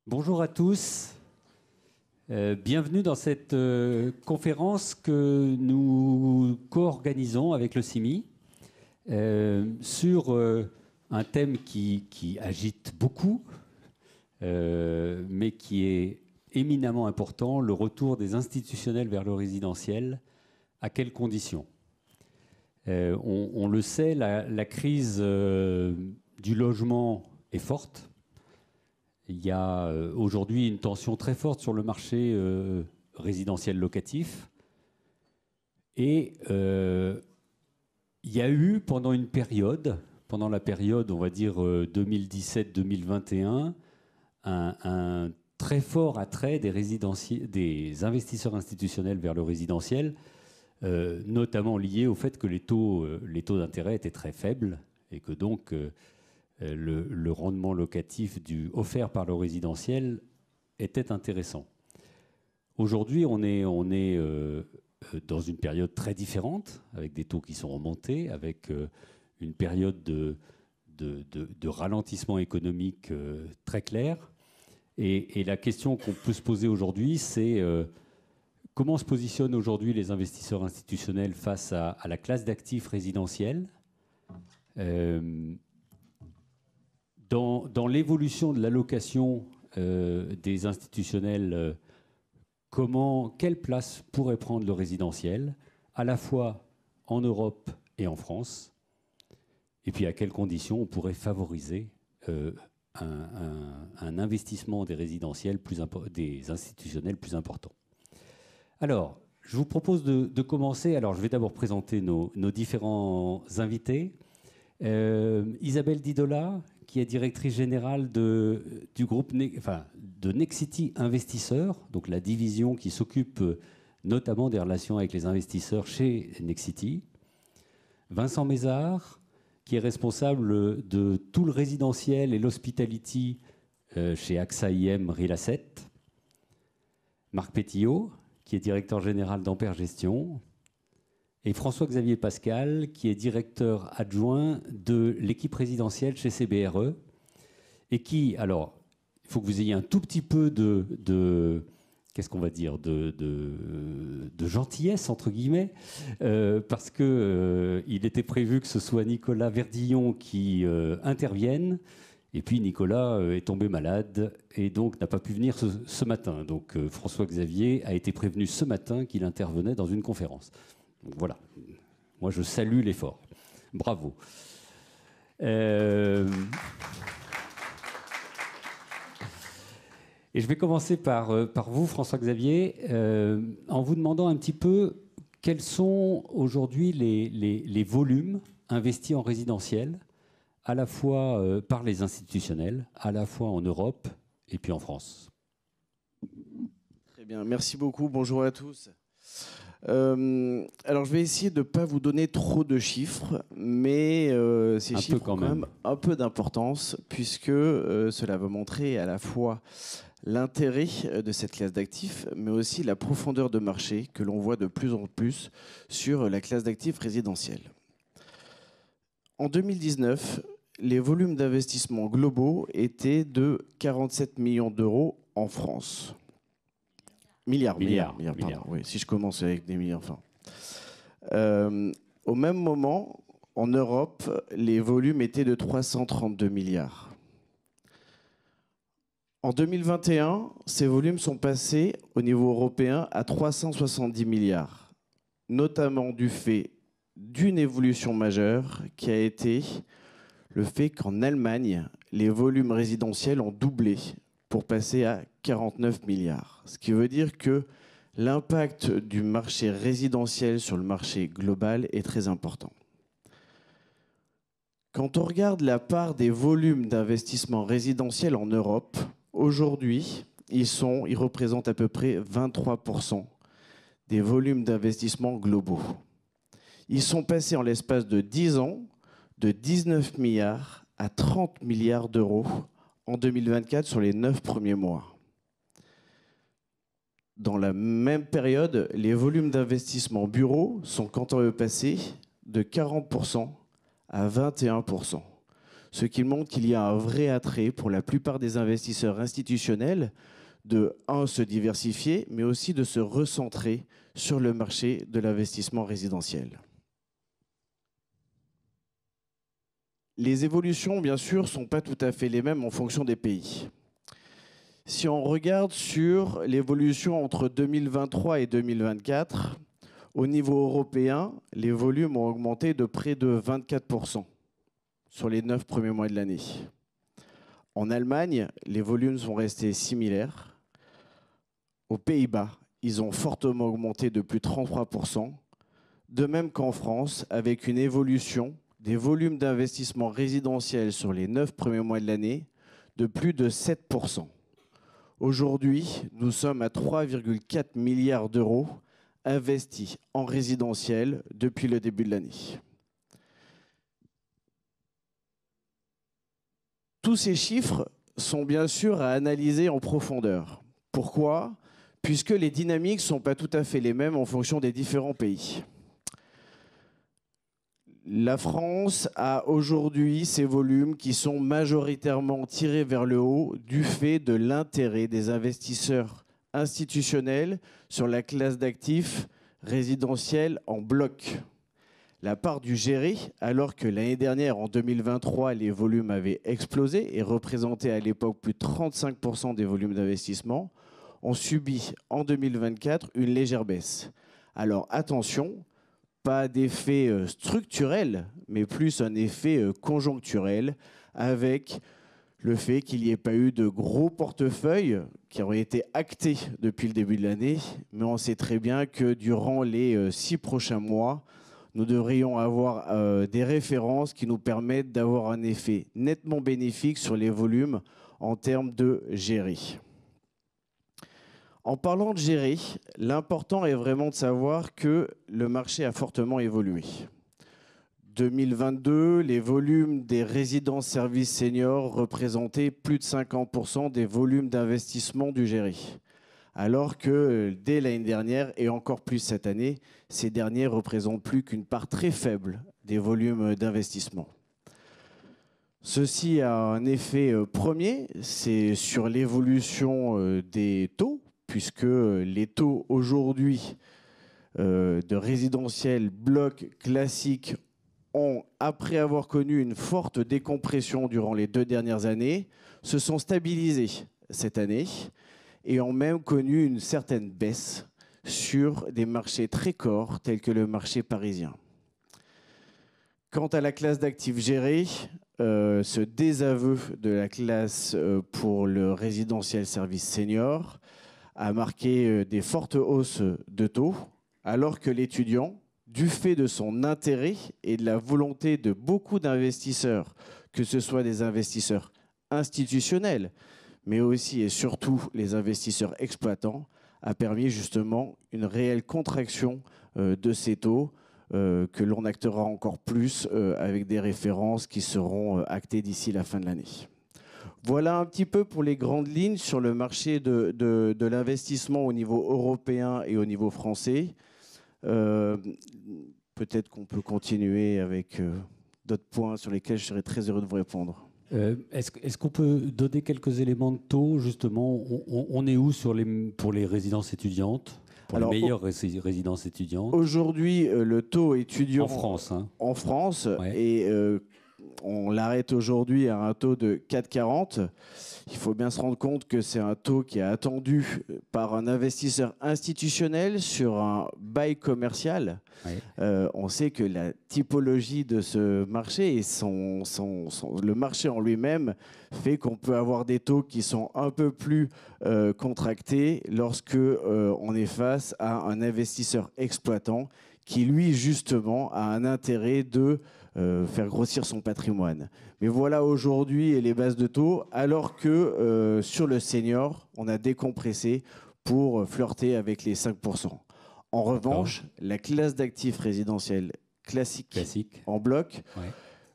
Bonjour à tous, bienvenue dans cette conférence que nous co-organisons avec le CIMI sur un thème qui agite beaucoup, mais qui est éminemment important, le retour des institutionnels vers le résidentiel. À quelles conditions? On le sait, la crise du logement est forte. Il y a aujourd'hui une tension très forte sur le marché résidentiel locatif. Et il y a eu pendant une période, pendant la période, on va dire 2017-2021, un très fort attrait des investisseurs institutionnels vers le résidentiel, notamment lié au fait que les taux d'intérêt étaient très faibles et que donc le rendement locatif offert par le résidentiel était intéressant. Aujourd'hui, on est dans une période très différente, avec des taux qui sont remontés, avec une période de ralentissement économique très claire. Et la question qu'on peut se poser aujourd'hui, c'est comment se positionnent aujourd'hui les investisseurs institutionnels face à la classe d'actifs résidentiels dans l'évolution de l'allocation des institutionnels, quelle place pourrait prendre le résidentiel, à la fois en Europe et en France, et puis à quelles conditions on pourrait favoriser un investissement des des institutionnels plus important. Alors, je vous propose de commencer. Alors, je vais d'abord présenter nos différents invités. Isabelle Didola, qui est directrice générale du groupe de Nexity Investisseurs, donc la division qui s'occupe notamment des relations avec les investisseurs chez Nexity. Vincent Mézard, qui est responsable de tout le résidentiel et l'hospitality chez AXA IM Real Asset. Marc Pétillot, qui est directeur général d'Ampère Gestion. Et François-Xavier Pascal, qui est directeur adjoint de l'équipe résidentielle chez CBRE, et qui, alors, il faut que vous ayez un tout petit peu qu'est-ce qu'on va dire, de gentillesse, entre guillemets, parce qu'il était prévu que ce soit Nicolas Verdillon qui intervienne, et puis Nicolas est tombé malade, et donc n'a pas pu venir ce matin. Donc François-Xavier a été prévenu ce matin qu'il intervenait dans une conférence. Donc voilà, moi je salue l'effort. Bravo. Et je vais commencer par vous, François-Xavier, en vous demandant un petit peu quels sont aujourd'hui les volumes investis en résidentiel, à la fois par les institutionnels, à la fois en Europe et puis en France. Très bien, merci beaucoup. Bonjour à tous. Alors, je vais essayer de ne pas vous donner trop de chiffres, mais ces chiffres ont quand même un peu d'importance, puisque cela va montrer à la fois l'intérêt de cette classe d'actifs, mais aussi la profondeur de marché que l'on voit de plus en plus sur la classe d'actifs résidentielle. En 2019, les volumes d'investissement globaux étaient de 47 millions d'euros en France. Milliards, pardon. Oui, si je commence avec des milliards, enfin. Au même moment, en Europe, les volumes étaient de 332 milliards. En 2021, ces volumes sont passés au niveau européen à 370 milliards, notamment du fait d'une évolution majeure qui a été le fait qu'en Allemagne, les volumes résidentiels ont doublé pour passer à 49 milliards. Ce qui veut dire que l'impact du marché résidentiel sur le marché global est très important. Quand on regarde la part des volumes d'investissement résidentiel en Europe, aujourd'hui, ils représentent à peu près 23% des volumes d'investissement globaux. Ils sont passés en l'espace de 10 ans de 19 milliards à 30 milliards d'euros en 2024 sur les 9 premiers mois. Dans la même période, les volumes d'investissement bureau sont quant à eux passés de 40% à 21%, ce qui montre qu'il y a un vrai attrait pour la plupart des investisseurs institutionnels de, se diversifier, mais aussi de se recentrer sur le marché de l'investissement résidentiel. Les évolutions, bien sûr, ne sont pas tout à fait les mêmes en fonction des pays. Si on regarde sur l'évolution entre 2023 et 2024, au niveau européen, les volumes ont augmenté de près de 24% sur les 9 premiers mois de l'année. En Allemagne, les volumes sont restés similaires. Aux Pays-Bas, ils ont fortement augmenté de plus de 33%. De même qu'en France, avec une évolution des volumes d'investissement résidentiel sur les 9 premiers mois de l'année de plus de 7%. Aujourd'hui, nous sommes à 3,4 milliards d'euros investis en résidentiel depuis le début de l'année. Tous ces chiffres sont bien sûr à analyser en profondeur. Pourquoi ? Puisque les dynamiques ne sont pas tout à fait les mêmes en fonction des différents pays. La France a aujourd'hui ces volumes qui sont majoritairement tirés vers le haut du fait de l'intérêt des investisseurs institutionnels sur la classe d'actifs résidentiels en bloc. La part du géré, alors que l'année dernière, en 2023, les volumes avaient explosé et représentaient à l'époque plus de 35% des volumes d'investissement, ont subi en 2024 une légère baisse. Alors attention, pas d'effet structurel, mais plus un effet conjoncturel avec le fait qu'il n'y ait pas eu de gros portefeuilles qui auraient été actés depuis le début de l'année. Mais on sait très bien que durant les 6 prochains mois, nous devrions avoir des références qui nous permettent d'avoir un effet nettement bénéfique sur les volumes en termes de gérer. En parlant de gérer, l'important est vraiment de savoir que le marché a fortement évolué. 2022, les volumes des résidences services seniors représentaient plus de 50% des volumes d'investissement du géré. Alors que dès l'année dernière, et encore plus cette année, ces derniers représentent plus qu'une part très faible des volumes d'investissement. Ceci a un effet premier, c'est sur l'évolution des taux, puisque les taux aujourd'hui de résidentiel bloc classique ont, après avoir connu une forte décompression durant les 2 dernières années, se sont stabilisés cette année et ont même connu une certaine baisse sur des marchés très corps tels que le marché parisien. Quant à la classe d'actifs gérés, ce désaveu de la classe pour le résidentiel service senior a marqué des fortes hausses de taux, alors que l'étudiant, du fait de son intérêt et de la volonté de beaucoup d'investisseurs, que ce soit des investisseurs institutionnels, mais aussi et surtout les investisseurs exploitants, a permis justement une réelle contraction de ces taux que l'on actera encore plus avec des références qui seront actées d'ici la fin de l'année. Voilà un petit peu pour les grandes lignes sur le marché de l'investissement au niveau européen et au niveau français. Peut-être qu'on peut continuer avec d'autres points sur lesquels je serais très heureux de vous répondre. Est-ce qu'on peut donner quelques éléments de taux, justement? On est où pour les résidences étudiantes, pour les meilleures résidences étudiantes? Aujourd'hui, le taux étudiant en France, en France ouais. Et on l'arrête aujourd'hui à un taux de 4,40. Il faut bien se rendre compte que c'est un taux qui est attendu par un investisseur institutionnel sur un bail commercial. Ouais. On sait que la typologie de ce marché et le marché en lui-même fait qu'on peut avoir des taux qui sont un peu plus contractés lorsque on est face à un investisseur exploitant qui, lui, justement, a un intérêt de faire grossir son patrimoine. Mais voilà aujourd'hui les bases de taux, alors que sur le senior, on a décompressé pour flirter avec les 5%. En revanche, la classe d'actifs résidentiels classique. En bloc, ouais.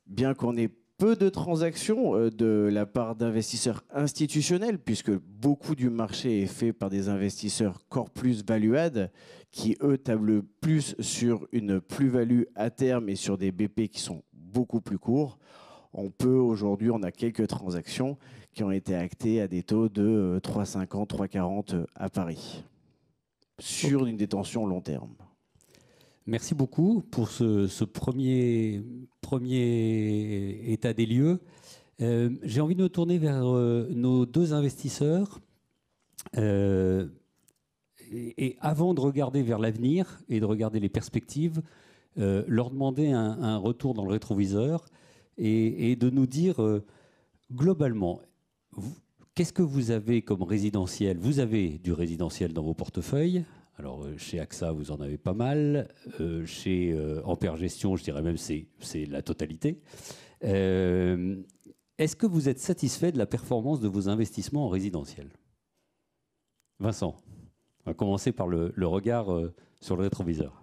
Bien qu'on ait peu de transactions de la part d'investisseurs institutionnels, puisque beaucoup du marché est fait par des investisseurs core plus value-add, qui, eux, tablent plus sur une plus-value à terme et sur des BP qui sont beaucoup plus courts. Aujourd'hui, on a quelques transactions qui ont été actées à des taux de 3,50, 3,40 à Paris, sur une détention long terme. Merci beaucoup pour ce premier état des lieux. J'ai envie de me tourner vers nos deux investisseurs. Et avant de regarder vers l'avenir et de regarder les perspectives, leur demander un retour dans le rétroviseur et de nous dire globalement, qu'est-ce que vous avez comme résidentiel? Vous avez du résidentiel dans vos portefeuilles. Alors, chez AXA, vous en avez pas mal. Chez Ampère Gestion, je dirais même c'est la totalité. Est-ce que vous êtes satisfait de la performance de vos investissements en résidentiel? Vincent, on va commencer par le regard sur le rétroviseur.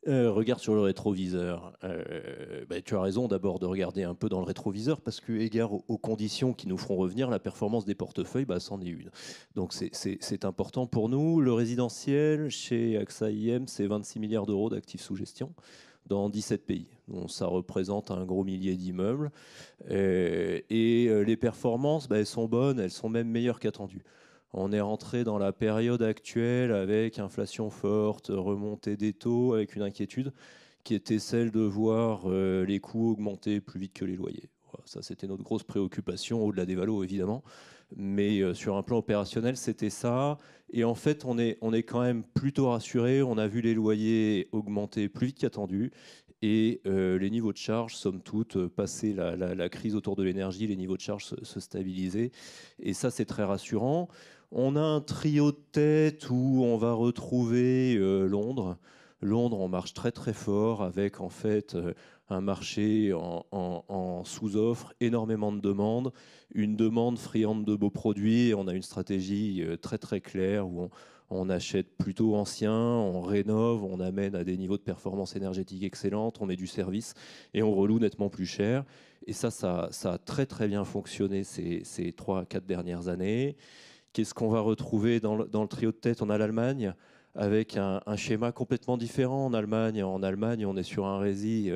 Regard sur le rétroviseur. Tu as raison d'abord de regarder un peu dans le rétroviseur parce que, égard aux conditions qui nous feront revenir, la performance des portefeuilles, c'en est une. Donc c'est important pour nous. Le résidentiel, chez AXA IM, c'est 26 milliards d'euros d'actifs sous gestion dans 17 pays. Donc, ça représente un gros millier d'immeubles. Et les performances, elles sont bonnes, elles sont même meilleures qu'attendues. On est rentré dans la période actuelle avec inflation forte, remontée des taux, avec une inquiétude qui était celle de voir les coûts augmenter plus vite que les loyers. Voilà, ça, c'était notre grosse préoccupation, au-delà des valos évidemment. Mais sur un plan opérationnel, c'était ça. Et en fait, on est quand même plutôt rassuré. On a vu les loyers augmenter plus vite qu'attendu. Et les niveaux de charge, somme toute, passé la crise autour de l'énergie, les niveaux de charge se stabilisaient. Et ça, c'est très rassurant. On a un trio de tête où on va retrouver Londres. Londres, on marche très très fort avec en fait un marché en sous-offre, énormément de demandes, une demande friande de beaux produits. Et on a une stratégie très très claire où on achète plutôt ancien, on rénove, on amène à des niveaux de performance énergétique excellentes, on met du service et on reloue nettement plus cher. Et ça a très très bien fonctionné ces 3-4 dernières années. Qu'est-ce qu'on va retrouver dans le trio de tête? On a l'Allemagne avec un schéma complètement différent. En Allemagne, on est sur un rési,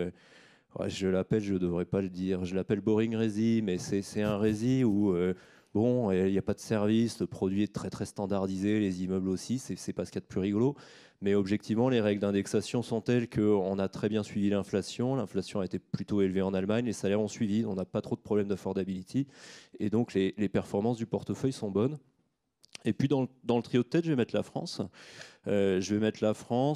je l'appelle, je ne devrais pas le dire, je l'appelle boring rési, mais c'est un rési où il n'y a pas de service, le produit est très très standardisé, les immeubles aussi, c'est pas ce qu'il y a de plus rigolo. Mais objectivement, les règles d'indexation sont telles qu'on a très bien suivi l'inflation. L'inflation a été plutôt élevée en Allemagne, les salaires ont suivi, on n'a pas trop de problèmes d'affordability. Et donc les performances du portefeuille sont bonnes. Et puis dans le trio de tête, je vais mettre la France.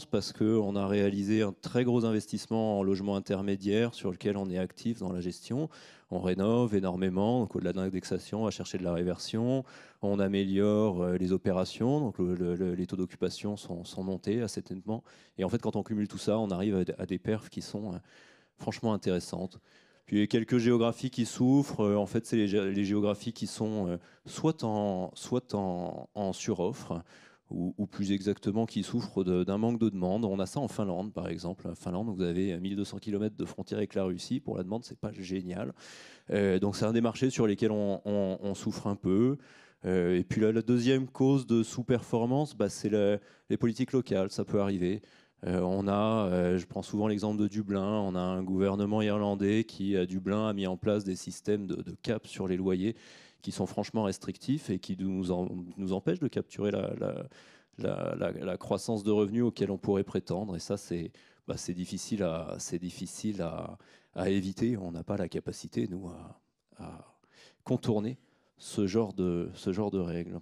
Parce qu'on a réalisé un très gros investissement en logement intermédiaire sur lequel on est actif dans la gestion. On rénove énormément, donc au-delà de l'indexation, on va chercher de la réversion. On améliore les opérations, donc les taux d'occupation sont montés assez nettement. Et en fait, quand on cumule tout ça, on arrive à des perfs qui sont franchement intéressantes. Puis il y a quelques géographies qui souffrent. En fait, c'est les géographies qui sont soit en suroffre, ou plus exactement qui souffrent d'un manque de demande. On a ça en Finlande, par exemple. En Finlande, vous avez 1200 km de frontière avec la Russie. Pour la demande, c'est pas génial. Donc c'est un des marchés sur lesquels on souffre un peu. Et puis la deuxième cause de sous-performance, c'est les politiques locales. Ça peut arriver. Je prends souvent l'exemple de Dublin, on a un gouvernement irlandais qui, à Dublin, a mis en place des systèmes de cap sur les loyers qui sont franchement restrictifs et qui nous empêchent de capturer la croissance de revenus auquel on pourrait prétendre. Et ça, c'est difficile à éviter. On n'a pas la capacité, nous, à contourner ce genre de règles.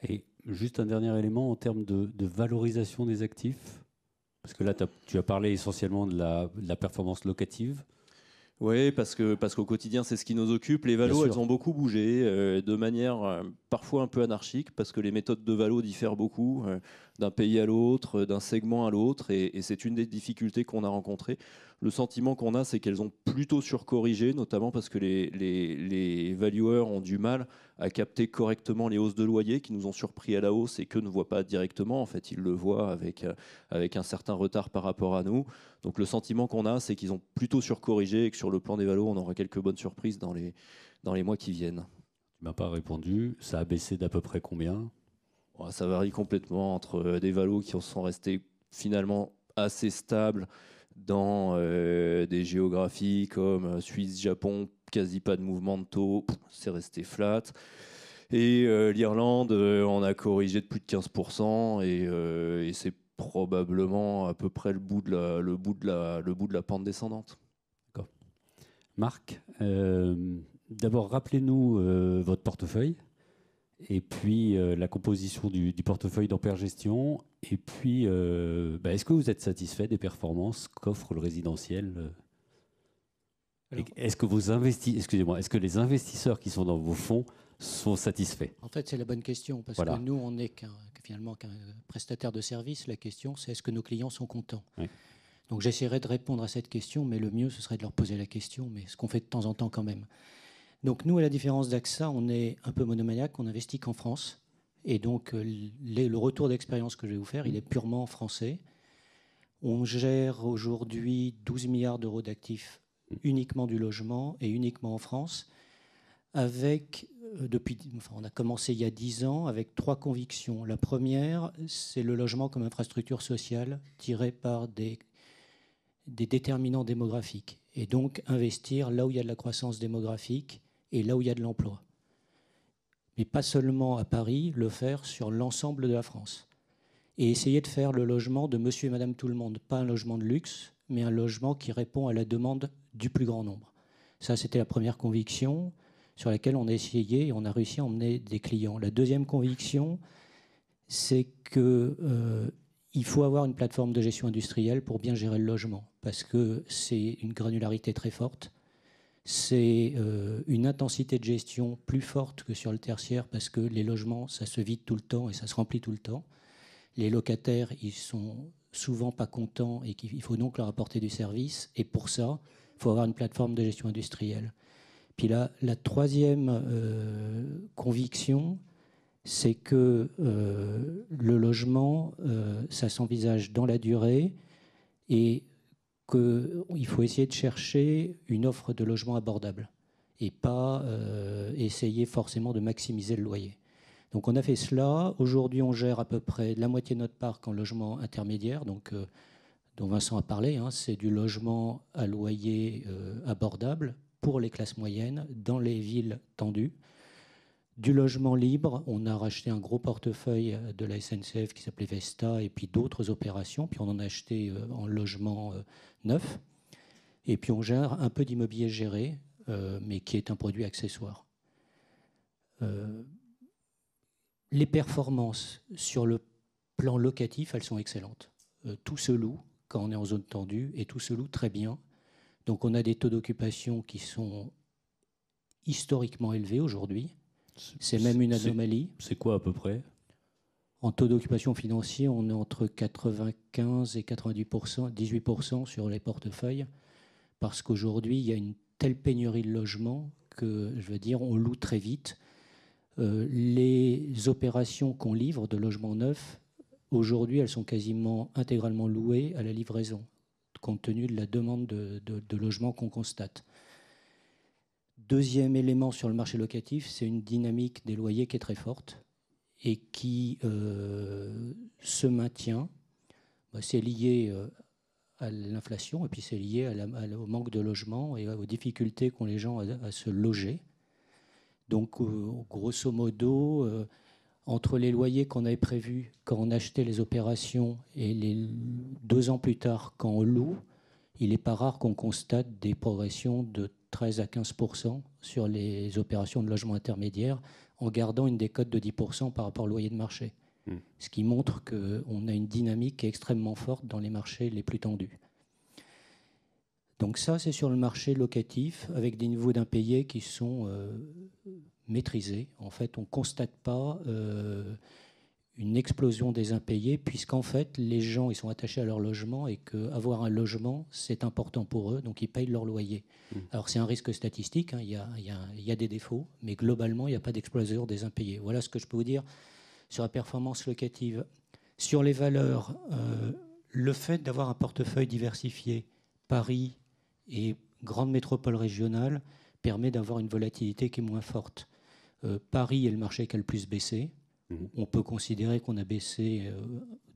Et juste un dernier élément en termes de valorisation des actifs, parce que là, tu as parlé essentiellement de la performance locative. Oui, parce qu'au quotidien, c'est ce qui nous occupe. Les valos, elles ont beaucoup bougé de manière parfois un peu anarchique, parce que les méthodes de valo diffèrent beaucoup d'un pays à l'autre, d'un segment à l'autre, et c'est une des difficultés qu'on a rencontrées. Le sentiment qu'on a, c'est qu'elles ont plutôt surcorrigé, notamment parce que les valueurs ont du mal à capter correctement les hausses de loyer qui nous ont surpris à la hausse et qu'eux ne voient pas directement. En fait, ils le voient avec un certain retard par rapport à nous. Donc le sentiment qu'on a, c'est qu'ils ont plutôt surcorrigé et que sur le plan des valos, on aura quelques bonnes surprises dans les mois qui viennent. Tu m'as pas répondu. Ça a baissé d'à peu près combien? Ça varie complètement entre des valos qui sont restés finalement assez stables, dans des géographies comme Suisse, Japon, quasi pas de mouvement de taux, c'est resté flat. Et l'Irlande, on a corrigé de plus de 15%, et c'est probablement à peu près le bout de la pente descendante. D'accord. Marc, d'abord rappelez-nous votre portefeuille, et puis la composition du portefeuille d'Ampère Gestion, et puis est-ce que vous êtes satisfait des performances qu'offre le résidentiel? Est-ce que les investisseurs qui sont dans vos fonds sont satisfaits? En fait, c'est la bonne question, parce que nous, on n'est finalement qu'un prestataire de service. La question, c'est est-ce que nos clients sont contents? Oui. Donc j'essaierai de répondre à cette question, mais le mieux, ce serait de leur poser la question, mais ce qu'on fait de temps en temps quand même. Donc nous, à la différence d'AXA, on est un peu monomaniaque, on investit qu'en France. Et donc le retour d'expérience que je vais vous faire, il est purement français. On gère aujourd'hui 12 milliards d'euros d'actifs uniquement du logement et uniquement en France. On a commencé il y a 10 ans avec 3 convictions. La première, c'est le logement comme infrastructure sociale tirée par des déterminants démographiques. Et donc investir là où il y a de la croissance démographique et là où il y a de l'emploi. Mais pas seulement à Paris, le faire sur l'ensemble de la France. Et essayer de faire le logement de monsieur et madame tout le monde. Pas un logement de luxe, mais un logement qui répond à la demande du plus grand nombre. Ça, c'était la première conviction sur laquelle on a essayé et on a réussi à emmener des clients. La deuxième conviction, c'est qu'il faut avoir une plateforme de gestion industrielle pour bien gérer le logement, parce que c'est une granularité très forte, c'est une intensité de gestion plus forte que sur le tertiaire, parce que les logements, ça se vide tout le temps et ça se remplit tout le temps. Les locataires, ils sont souvent pas contents et il faut donc leur apporter du service, et pour ça, il faut avoir une plateforme de gestion industrielle. Puis la troisième conviction, c'est que le logement, ça s'envisage dans la durée et qu'il faut essayer de chercher une offre de logement abordable et pas essayer forcément de maximiser le loyer. Donc on a fait cela. Aujourd'hui, on gère à peu près la moitié de notre parc en logement intermédiaire, donc, dont Vincent a parlé. C'est du logement à loyer abordable pour les classes moyennes dans les villes tendues. Du logement libre, on a racheté un gros portefeuille de la SNCF qui s'appelait Vesta et puis d'autres opérations. Puis on en a acheté en logement neuf. Et puis on gère un peu d'immobilier géré, mais qui est un produit accessoire. Les performances sur le plan locatif, elles sont excellentes. Tout se loue quand on est en zone tendue et tout se loue très bien. Donc on a des taux d'occupation qui sont historiquement élevés aujourd'hui. C'est même une anomalie. C'est quoi à peu près? En taux d'occupation financier, on est entre 95 et 90%, 18% sur les portefeuilles, parce qu'aujourd'hui, il y a une telle pénurie de logements que, je veux dire, on loue très vite. Les opérations qu'on livre de logements neufs, aujourd'hui, elles sont quasiment intégralement louées à la livraison, compte tenu de la demande de logements qu'on constate. Deuxième élément sur le marché locatif, c'est une dynamique des loyers qui est très forte et qui se maintient. C'est lié à l'inflation et puis c'est lié au manque de logement et aux difficultés qu'ont les gens à se loger. Donc, grosso modo, entre les loyers qu'on avait prévus quand on achetait les opérations et les 2 ans plus tard quand on loue, il n'est pas rare qu'on constate des progressions de 13 à 15% sur les opérations de logement intermédiaire en gardant une décote de 10% par rapport au loyer de marché. Ce qui montre qu'on a une dynamique extrêmement forte dans les marchés les plus tendus. Donc ça, c'est sur le marché locatif avec des niveaux d'impayés qui sont maîtrisés. En fait, on ne constate pas une explosion des impayés, puisqu'en fait, les gens ils sont attachés à leur logement et qu'avoir un logement, c'est important pour eux, donc ils payent leur loyer. Alors c'est un risque statistique, il y a des défauts, mais globalement, il n'y a pas d'explosion des impayés. Voilà ce que je peux vous dire sur la performance locative. Sur les valeurs, le fait d'avoir un portefeuille diversifié, Paris et grande métropole régionale, permet d'avoir une volatilité qui est moins forte. Paris est le marché qui a le plus baissé. On peut considérer qu'on a baissé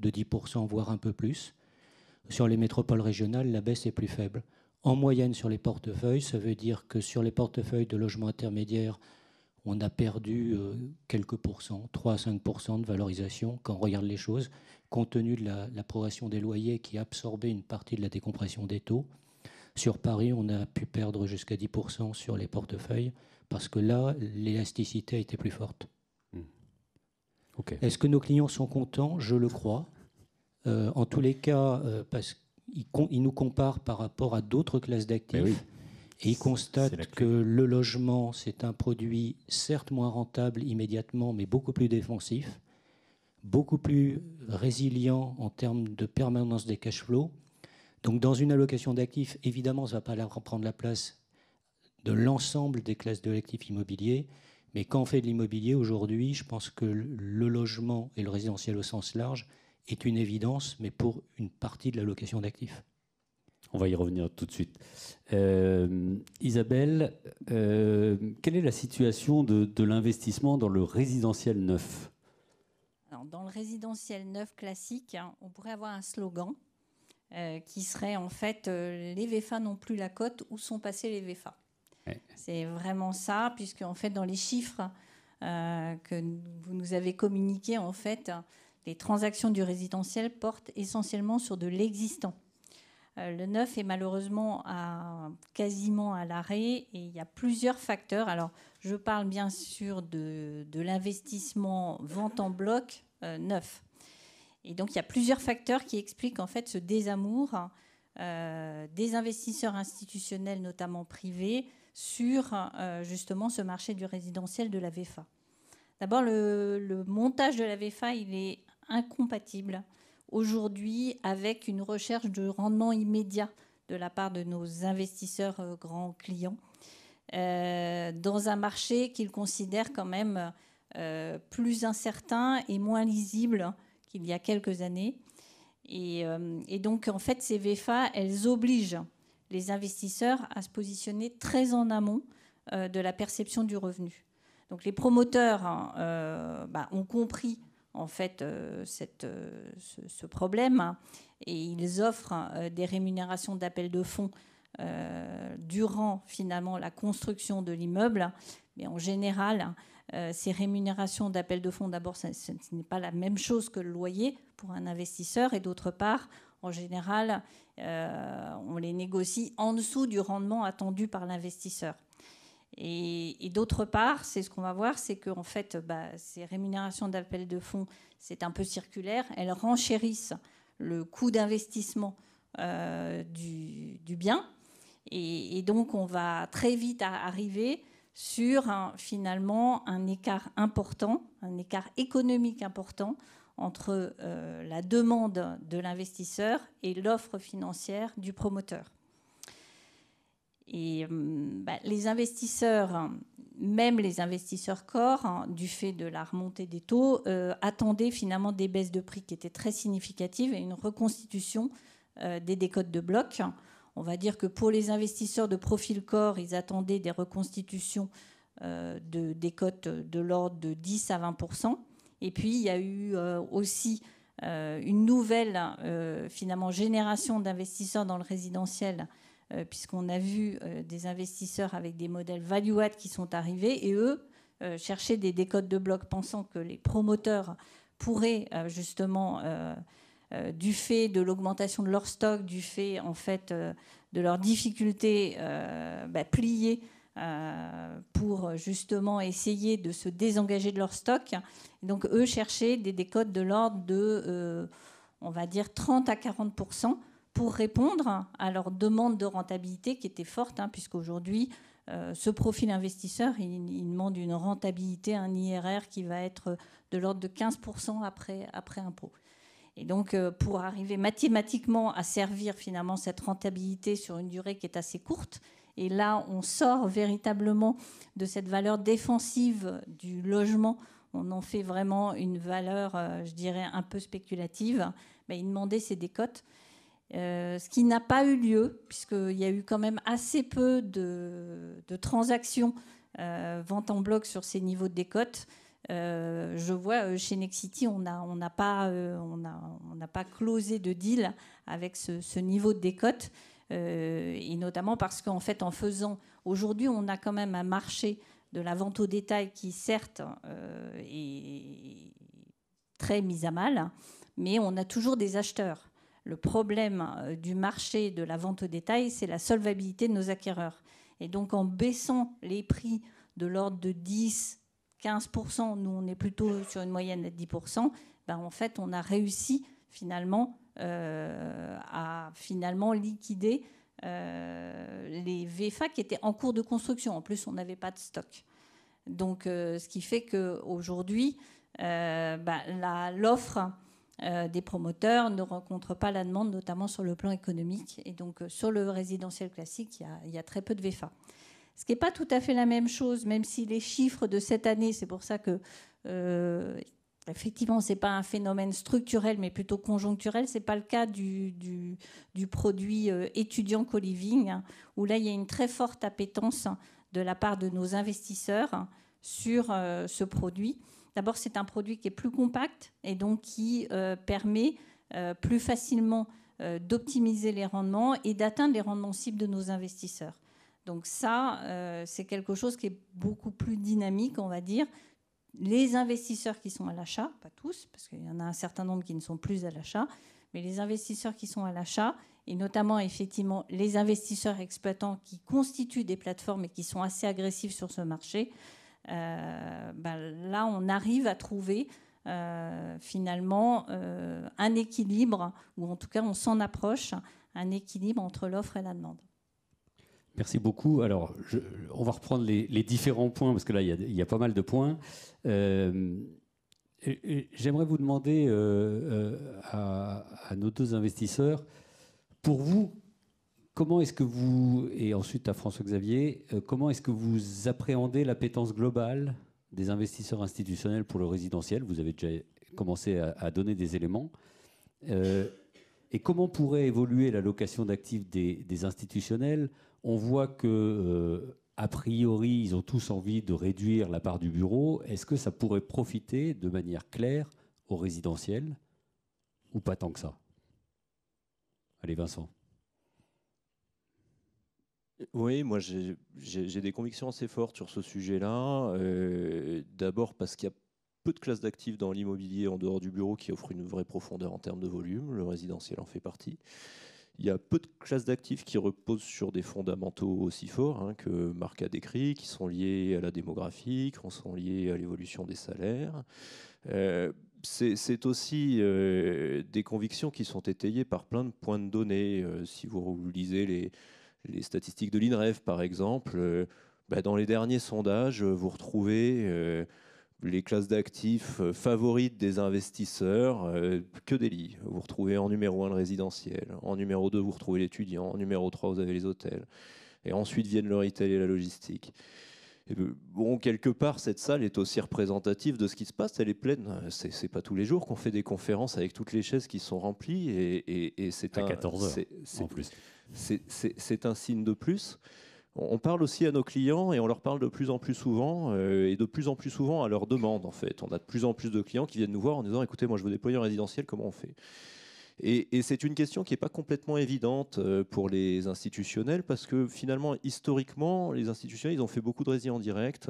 de 10%, voire un peu plus. Sur les métropoles régionales, la baisse est plus faible. En moyenne sur les portefeuilles, ça veut dire que sur les portefeuilles de logements intermédiaires, on a perdu quelques pourcents, 3 à 5% de valorisation quand on regarde les choses, compte tenu de la progression des loyers qui a absorbé une partie de la décompression des taux. Sur Paris, on a pu perdre jusqu'à 10% sur les portefeuilles parce que là, l'élasticité a été plus forte. Okay. Est-ce que nos clients sont contents? Je le crois. En tous les cas, parce qu'ils nous comparent par rapport à d'autres classes d'actifs. Oui. Et ils constatent que le logement, c'est un produit certes moins rentable immédiatement, mais beaucoup plus défensif, beaucoup plus résilient en termes de permanence des cash flows. Donc dans une allocation d'actifs, évidemment, ça ne va pas prendre la place de l'ensemble des classes de l'actif immobilier, mais quand on fait de l'immobilier aujourd'hui, je pense que le logement et le résidentiel au sens large est une évidence, mais pour une partie de l'allocation d'actifs. On va y revenir tout de suite. Isabelle, quelle est la situation de l'investissement dans le résidentiel neuf? Alors, dans le résidentiel neuf classique, on pourrait avoir un slogan qui serait en fait les VFA n'ont plus la cote, où sont passés les VFA? Ouais. C'est vraiment ça, puisque en fait dans les chiffres que vous nous avez communiqués, en fait, les transactions du résidentiel portent essentiellement sur de l'existant. Le neuf est malheureusement quasiment à l'arrêt et il y a plusieurs facteurs. Alors, je parle bien sûr de l'investissement vente en bloc neuf. Et donc, il y a plusieurs facteurs qui expliquent en fait ce désamour des investisseurs institutionnels, notamment privés, sur justement ce marché du résidentiel de la VFA. D'abord, le montage de la VFA, il est incompatible aujourd'hui avec une recherche de rendement immédiat de la part de nos investisseurs grands clients dans un marché qu'ils considèrent quand même plus incertain et moins lisible qu'il y a quelques années. Et donc, en fait, ces VFA, elles obligent les investisseurs à se positionner très en amont de la perception du revenu. Donc, les promoteurs ont compris en fait ce problème et ils offrent des rémunérations d'appel de fonds durant finalement la construction de l'immeuble. Mais en général, ces rémunérations d'appel de fonds, d'abord, ce n'est pas la même chose que le loyer pour un investisseur. Et d'autre part, en général, on les négocie en dessous du rendement attendu par l'investisseur. Et d'autre part, c'est ce qu'on va voir, c'est qu'en fait, ces rémunérations d'appel de fonds, c'est un peu circulaire. Elles renchérissent le coût d'investissement du bien. Et donc, on va très vite arriver sur finalement un écart important, un écart économique important entre la demande de l'investisseur et l'offre financière du promoteur. Et les investisseurs, même les investisseurs corps, du fait de la remontée des taux, attendaient finalement des baisses de prix qui étaient très significatives et une reconstitution des décotes de bloc. On va dire que pour les investisseurs de profil corps, ils attendaient des reconstitutions de décotes de l'ordre de 10 à 20%. Et puis, il y a eu aussi une nouvelle finalement génération d'investisseurs dans le résidentiel, puisqu'on a vu des investisseurs avec des modèles value-add qui sont arrivés et eux cherchaient des décotes de bloc pensant que les promoteurs pourraient justement, du fait de l'augmentation de leur stock, du fait en fait de leur difficulté, plier pour justement essayer de se désengager de leur stock. Et donc eux cherchaient des décotes de l'ordre de, on va dire, 30 à 40%. Pour répondre à leur demande de rentabilité qui était forte, puisqu'aujourd'hui, ce profil investisseur, il demande une rentabilité, un IRR qui va être de l'ordre de 15% après impôt. Et donc, pour arriver mathématiquement à servir finalement cette rentabilité sur une durée qui est assez courte, et là, on sort véritablement de cette valeur défensive du logement, on en fait vraiment une valeur, je dirais, un peu spéculative, ils demandaient ces décotes. Ce qui n'a pas eu lieu, puisqu'il y a eu quand même assez peu de transactions vente en bloc sur ces niveaux de décote. je vois chez Nexity, on n'a pas closé de deal avec ce niveau de décote, et notamment parce qu'en fait, en faisant... Aujourd'hui, on a quand même un marché de la vente au détail qui, certes, est très mis à mal, mais on a toujours des acheteurs. Le problème du marché de la vente au détail, c'est la solvabilité de nos acquéreurs. Et donc, en baissant les prix de l'ordre de 10, 15%, nous, on est plutôt sur une moyenne de 10%, ben, en fait, on a réussi finalement à liquider les VFA qui étaient en cours de construction. En plus, on n'avait pas de stock. Donc, ce qui fait qu'aujourd'hui, l'offre des promoteurs ne rencontre pas la demande, notamment sur le plan économique. Et donc, sur le résidentiel classique, il y a très peu de VFA. Ce qui n'est pas tout à fait la même chose, même si les chiffres de cette année, c'est pour ça que, effectivement, ce n'est pas un phénomène structurel, mais plutôt conjoncturel. Ce n'est pas le cas du produit étudiant co-living, où là, il y a une très forte appétence de la part de nos investisseurs sur ce produit. D'abord, c'est un produit qui est plus compact et donc qui permet plus facilement d'optimiser les rendements et d'atteindre les rendements cibles de nos investisseurs. Donc ça, c'est quelque chose qui est beaucoup plus dynamique, on va dire. Les investisseurs qui sont à l'achat, pas tous, parce qu'il y en a un certain nombre qui ne sont plus à l'achat, mais les investisseurs qui sont à l'achat, et notamment effectivement les investisseurs exploitants qui constituent des plateformes et qui sont assez agressifs sur ce marché, là, on arrive à trouver finalement un équilibre, ou en tout cas, on s'en approche, un équilibre entre l'offre et la demande. Merci beaucoup. Alors, on va reprendre les différents points, parce que là, il y a pas mal de points. J'aimerais vous demander à nos deux investisseurs, pour vous, comment est-ce que vous, et ensuite à François-Xavier, comment est-ce que vous appréhendez l'appétence globale des investisseurs institutionnels pour le résidentiel? Vous avez déjà commencé à donner des éléments. Et comment pourrait évoluer la location d'actifs des institutionnels? On voit que, a priori, ils ont tous envie de réduire la part du bureau. Est-ce que ça pourrait profiter de manière claire au résidentiel ou pas tant que ça? Allez, Vincent. Oui, moi j'ai des convictions assez fortes sur ce sujet-là. D'abord parce qu'il y a peu de classes d'actifs dans l'immobilier en dehors du bureau qui offrent une vraie profondeur en termes de volume. Le résidentiel en fait partie. Il y a peu de classes d'actifs qui reposent sur des fondamentaux aussi forts que Marc a décrit, qui sont liés à la démographie, qui sont liés à l'évolution des salaires. C'est aussi des convictions qui sont étayées par plein de points de données. Si vous lisez les statistiques de l'INREF, par exemple, dans les derniers sondages, vous retrouvez les classes d'actifs favorites des investisseurs, que des lits. Vous retrouvez en numéro 1 le résidentiel, en numéro 2 vous retrouvez l'étudiant, en numéro 3 vous avez les hôtels, et ensuite viennent le retail et la logistique. Et bon, quelque part, cette salle est aussi représentative de ce qui se passe. Elle est pleine. C'est pas tous les jours qu'on fait des conférences avec toutes les chaises qui sont remplies, et c'est à 14 heures en plus. C'est un signe de plus. On parle aussi à nos clients et on leur parle de plus en plus souvent et de plus en plus souvent à leur demande en fait. On a de plus en plus de clients qui viennent nous voir en disant écoutez, moi je veux déployer un résidentiel, comment on fait? Et c'est une question qui n'est pas complètement évidente pour les institutionnels parce que finalement, historiquement, les institutionnels, ils ont fait beaucoup de résidents directs.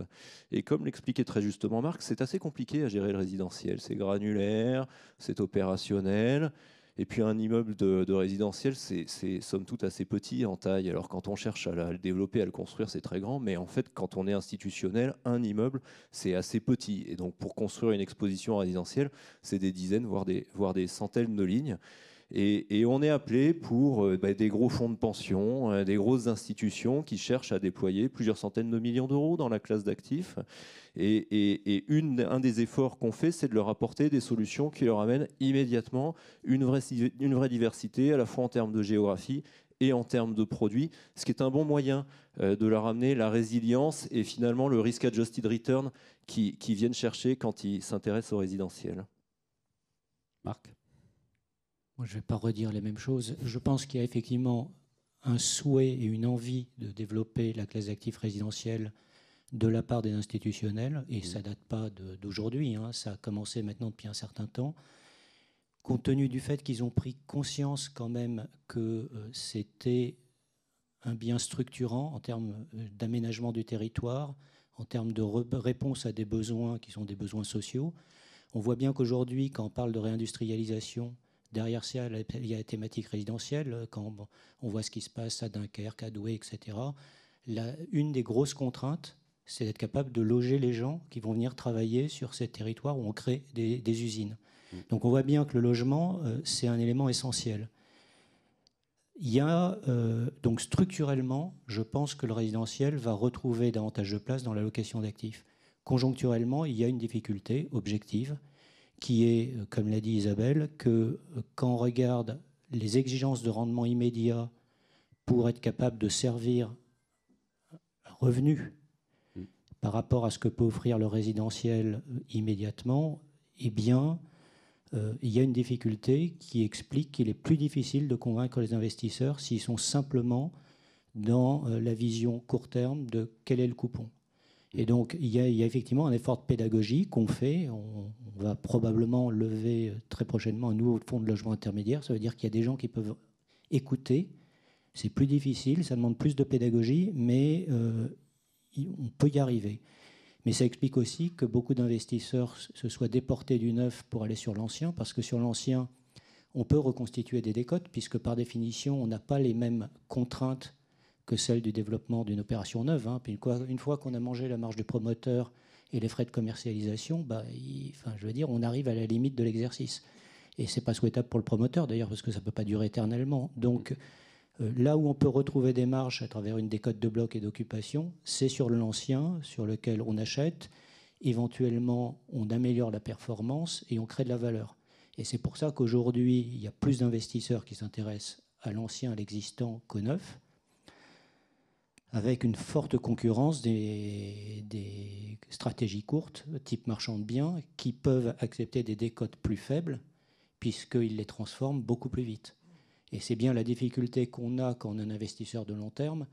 Et comme l'expliquait très justement Marc, c'est assez compliqué à gérer le résidentiel. C'est granulaire, c'est opérationnel. Et puis un immeuble de résidentiel, c'est somme toute assez petit en taille. Alors quand on cherche à le développer, à le construire, c'est très grand. Mais en fait, quand on est institutionnel, un immeuble, c'est assez petit. Et donc pour construire une exposition résidentielle, c'est des dizaines, voire des centaines de lignes. Et on est appelé pour des gros fonds de pension, des grosses institutions qui cherchent à déployer plusieurs centaines de millions d'euros dans la classe d'actifs. Et un des efforts qu'on fait, c'est de leur apporter des solutions qui leur amènent immédiatement une vraie diversité, à la fois en termes de géographie et en termes de produits, ce qui est un bon moyen de leur amener la résilience et finalement le risk-adjusted return qui viennent chercher quand ils s'intéressent au résidentiel. Marc ? Moi, je ne vais pas redire les mêmes choses. Je pense qu'il y a effectivement un souhait et une envie de développer la classe d'actifs résidentielle de la part des institutionnels, et ça ne date pas d'aujourd'hui, hein, ça a commencé maintenant depuis un certain temps, compte tenu du fait qu'ils ont pris conscience quand même que c'était un bien structurant en termes d'aménagement du territoire, en termes de réponse à des besoins qui sont des besoins sociaux. On voit bien qu'aujourd'hui, quand on parle de réindustrialisation, derrière ça, il y a la thématique résidentielle. Quand on voit ce qui se passe à Dunkerque, à Douai, etc., une des grosses contraintes, c'est d'être capable de loger les gens qui vont venir travailler sur ces territoires où on crée des usines. Donc on voit bien que le logement, c'est un élément essentiel. Il y a donc structurellement, je pense que le résidentiel va retrouver davantage de place dans l'allocation d'actifs. Conjoncturellement, il y a une difficulté objective qui est, comme l'a dit Isabelle, que quand on regarde les exigences de rendement immédiat pour être capable de servir un revenu par rapport à ce que peut offrir le résidentiel immédiatement, eh bien, il y a une difficulté qui explique qu'il est plus difficile de convaincre les investisseurs s'ils sont simplement dans la vision court terme de quel est le coupon. Et donc, il y a effectivement un effort de pédagogie qu'on fait. On va probablement lever très prochainement un nouveau fonds de logement intermédiaire. Ça veut dire qu'il y a des gens qui peuvent écouter. C'est plus difficile, ça demande plus de pédagogie, mais on peut y arriver. Mais ça explique aussi que beaucoup d'investisseurs se soient déportés du neuf pour aller sur l'ancien, parce que sur l'ancien, on peut reconstituer des décotes, puisque par définition, on n'a pas les mêmes contraintes que celles du développement d'une opération neuve. Hein. Puis une fois qu'on a mangé la marge du promoteur et les frais de commercialisation, je veux dire, on arrive à la limite de l'exercice. Et ce n'est pas souhaitable pour le promoteur, d'ailleurs, parce que ça ne peut pas durer éternellement. Donc, là où on peut retrouver des marges à travers une décote de bloc et d'occupation, c'est sur l'ancien, sur lequel on achète. Éventuellement, on améliore la performance et on crée de la valeur. Et c'est pour ça qu'aujourd'hui, il y a plus d'investisseurs qui s'intéressent à l'ancien, à l'existant qu'au neuf, avec une forte concurrence des stratégies courtes, type marchand de biens, qui peuvent accepter des décotes plus faibles, puisqu'ils les transforment beaucoup plus vite. Et c'est bien la difficulté qu'on a quand on est un investisseur de long terme,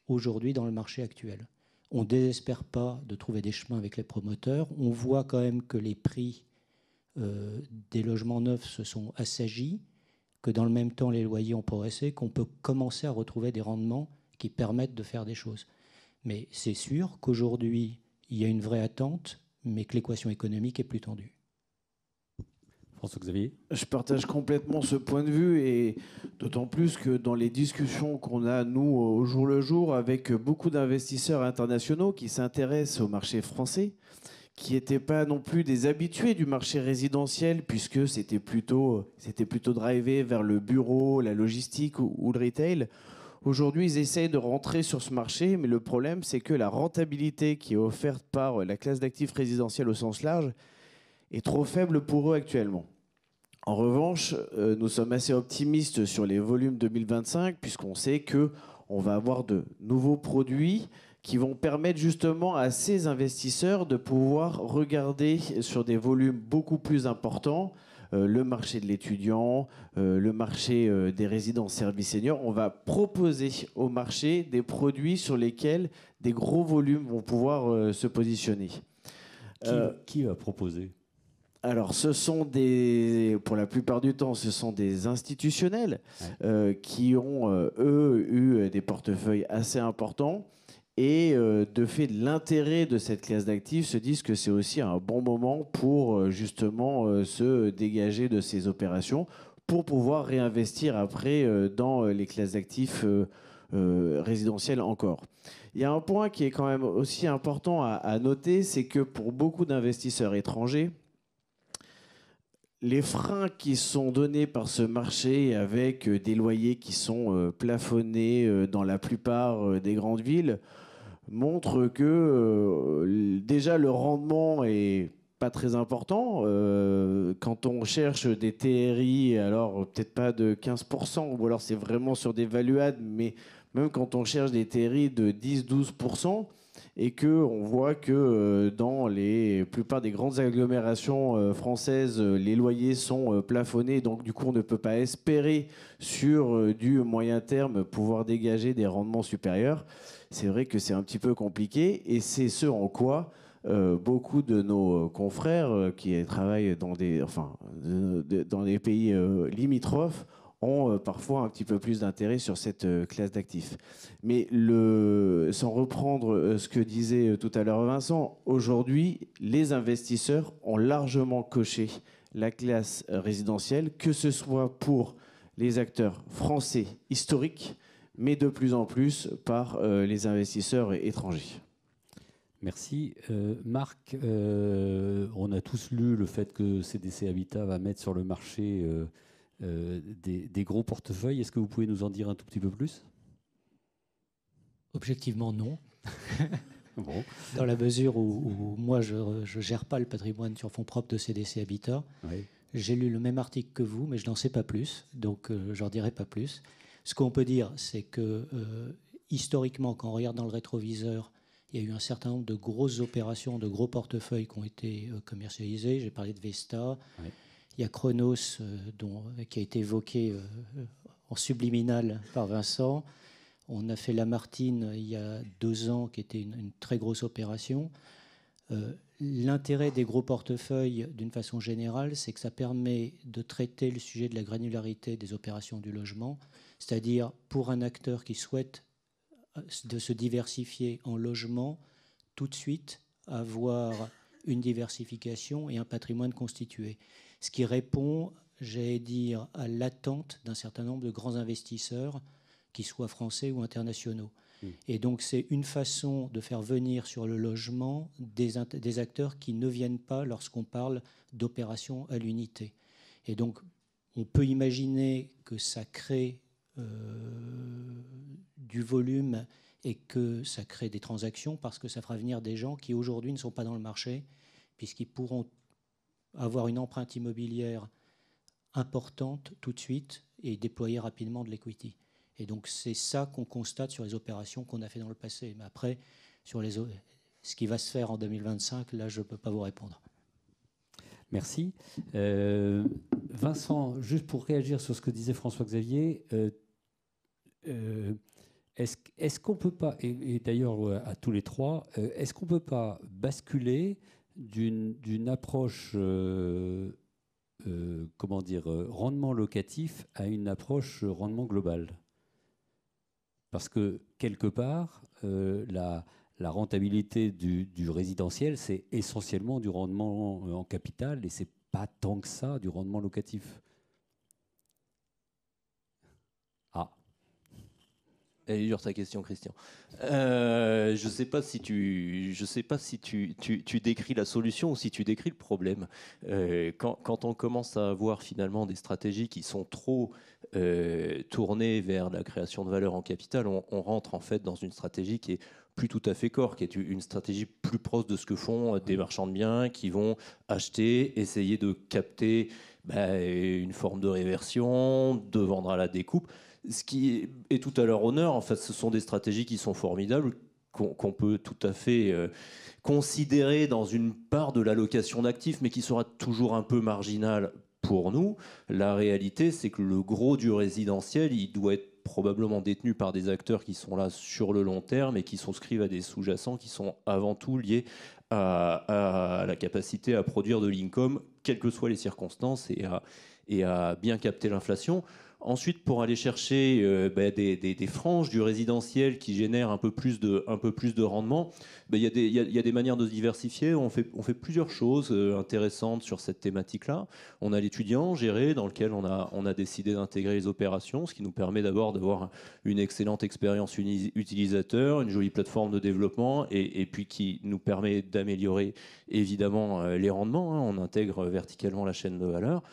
aujourd'hui dans le marché actuel. On ne désespère pas de trouver des chemins avec les promoteurs. On voit quand même que les prix des logements neufs se sont assagis, que dans le même temps, les loyers ont progressé, qu'on peut commencer à retrouver des rendements qui permettent de faire des choses. Mais c'est sûr qu'aujourd'hui, il y a une vraie attente, mais que l'équation économique est plus tendue. François-Xavier ? Je partage complètement ce point de vue, et d'autant plus que dans les discussions qu'on a, nous, au jour le jour, avec beaucoup d'investisseurs internationaux qui s'intéressent au marché français, qui n'étaient pas non plus des habitués du marché résidentiel, puisque c'était plutôt drivé vers le bureau, la logistique ou le retail. Aujourd'hui, ils essayent de rentrer sur ce marché, mais le problème, c'est que la rentabilité qui est offerte par la classe d'actifs résidentiels au sens large est trop faible pour eux actuellement. En revanche, nous sommes assez optimistes sur les volumes 2025, puisqu'on sait qu'on va avoir de nouveaux produits qui vont permettre justement à ces investisseurs de pouvoir regarder sur des volumes beaucoup plus importants le marché de l'étudiant, le marché des résidences services seniors. On va proposer au marché des produits sur lesquels des gros volumes vont pouvoir se positionner. Qui va proposer ? Alors, pour la plupart du temps, ce sont des institutionnels qui ont, eux, eu des portefeuilles assez importants. Et de fait, de l'intérêt de cette classe d'actifs, se disent que c'est aussi un bon moment pour justement se dégager de ces opérations pour pouvoir réinvestir après dans les classes d'actifs résidentielles encore. Il y a un point qui est quand même aussi important à noter, c'est que pour beaucoup d'investisseurs étrangers, les freins qui sont donnés par ce marché avec des loyers qui sont plafonnés dans la plupart des grandes villes montrent que déjà le rendement est pas très important. Quand on cherche des TRI, alors peut-être pas de 15%, ou alors c'est vraiment sur des valuades, mais même quand on cherche des TRI de 10-12%, et qu'on voit que dans la plupart des grandes agglomérations françaises, les loyers sont plafonnés, donc du coup on ne peut pas espérer sur du moyen terme pouvoir dégager des rendements supérieurs. C'est vrai que c'est un petit peu compliqué, et c'est ce en quoi beaucoup de nos confrères qui travaillent dans des pays limitrophes ont parfois un petit peu plus d'intérêt sur cette classe d'actifs. Mais sans reprendre ce que disait tout à l'heure Vincent, aujourd'hui, les investisseurs ont largement coché la classe résidentielle, que ce soit pour les acteurs français historiques, mais de plus en plus par les investisseurs étrangers. Merci. Marc, on a tous lu le fait que CDC Habitat va mettre sur le marché des gros portefeuilles. Est-ce que vous pouvez nous en dire un tout petit peu plus ? Objectivement, non. Bon. Dans la mesure où moi, je ne gère pas le patrimoine sur fonds propres de CDC Habitat. Oui. J'ai lu le même article que vous, mais je n'en sais pas plus, donc j'en dirai pas plus. Ce qu'on peut dire, c'est que historiquement, quand on regarde dans le rétroviseur, il y a eu un certain nombre de grosses opérations, de gros portefeuilles qui ont été commercialisés. J'ai parlé de Vesta. Oui. Il y a Chronos, qui a été évoqué en subliminal par Vincent. On a fait Lamartine il y a 2 ans, qui était une très grosse opération. L'intérêt des gros portefeuilles, d'une façon générale, c'est que ça permet de traiter le sujet de la granularité des opérations du logement, c'est-à-dire pour un acteur qui souhaite de se diversifier en logement, tout de suite avoir une diversification et un patrimoine constitué. Ce qui répond, j'allais dire, à l'attente d'un certain nombre de grands investisseurs, qu'ils soient français ou internationaux. Et donc c'est une façon de faire venir sur le logement des acteurs qui ne viennent pas lorsqu'on parle d'opérations à l'unité. Et donc on peut imaginer que ça crée du volume et que ça crée des transactions, parce que ça fera venir des gens qui aujourd'hui ne sont pas dans le marché, puisqu'ils pourront avoir une empreinte immobilière importante tout de suite et déployer rapidement de l'equity. Et donc c'est ça qu'on constate sur les opérations qu'on a fait dans le passé. Mais après, sur ce qui va se faire en 2025, là je ne peux pas vous répondre. Merci. Vincent, juste pour réagir sur ce que disait François-Xavier, est-ce qu'on ne peut pas, et d'ailleurs à tous les trois, est-ce qu'on ne peut pas basculer d'une approche rendement locatif à une approche rendement global ? Parce que quelque part, la rentabilité du résidentiel, c'est essentiellement du rendement en capital, et c'est pas tant que ça du rendement locatif. Ah. Elle est dure ta question, Christian. Je ne sais pas si tu décris la solution ou si tu décris le problème. Quand on commence à avoir finalement des stratégies qui sont trop tournées vers la création de valeur en capital, on rentre en fait dans une stratégie qui est plus tout à fait corps, qui est une stratégie plus proche de ce que font des marchands de biens qui vont acheter, essayer de capter une forme de réversion, de vendre à la découpe. Ce qui est tout à leur honneur, en fait, ce sont des stratégies qui sont formidables, qu'on peut tout à fait considérer dans une part de l'allocation d'actifs, mais qui sera toujours un peu marginale pour nous. La réalité, c'est que le gros du résidentiel, il doit être probablement détenu par des acteurs qui sont là sur le long terme et qui souscrivent à des sous-jacents qui sont avant tout liés à la capacité à produire de l'income, quelles que soient les circonstances, et à bien capter l'inflation. Ensuite, pour aller chercher des franges du résidentiel qui génèrent un peu plus de rendement, il y a des manières de se diversifier. On fait plusieurs choses intéressantes sur cette thématique-là. On a l'étudiant géré, dans lequel on a décidé d'intégrer les opérations, ce qui nous permet d'abord d'avoir une excellente expérience utilisateur, une jolie plateforme de développement, et puis qui nous permet d'améliorer évidemment les rendements. On intègre verticalement la chaîne de valeur.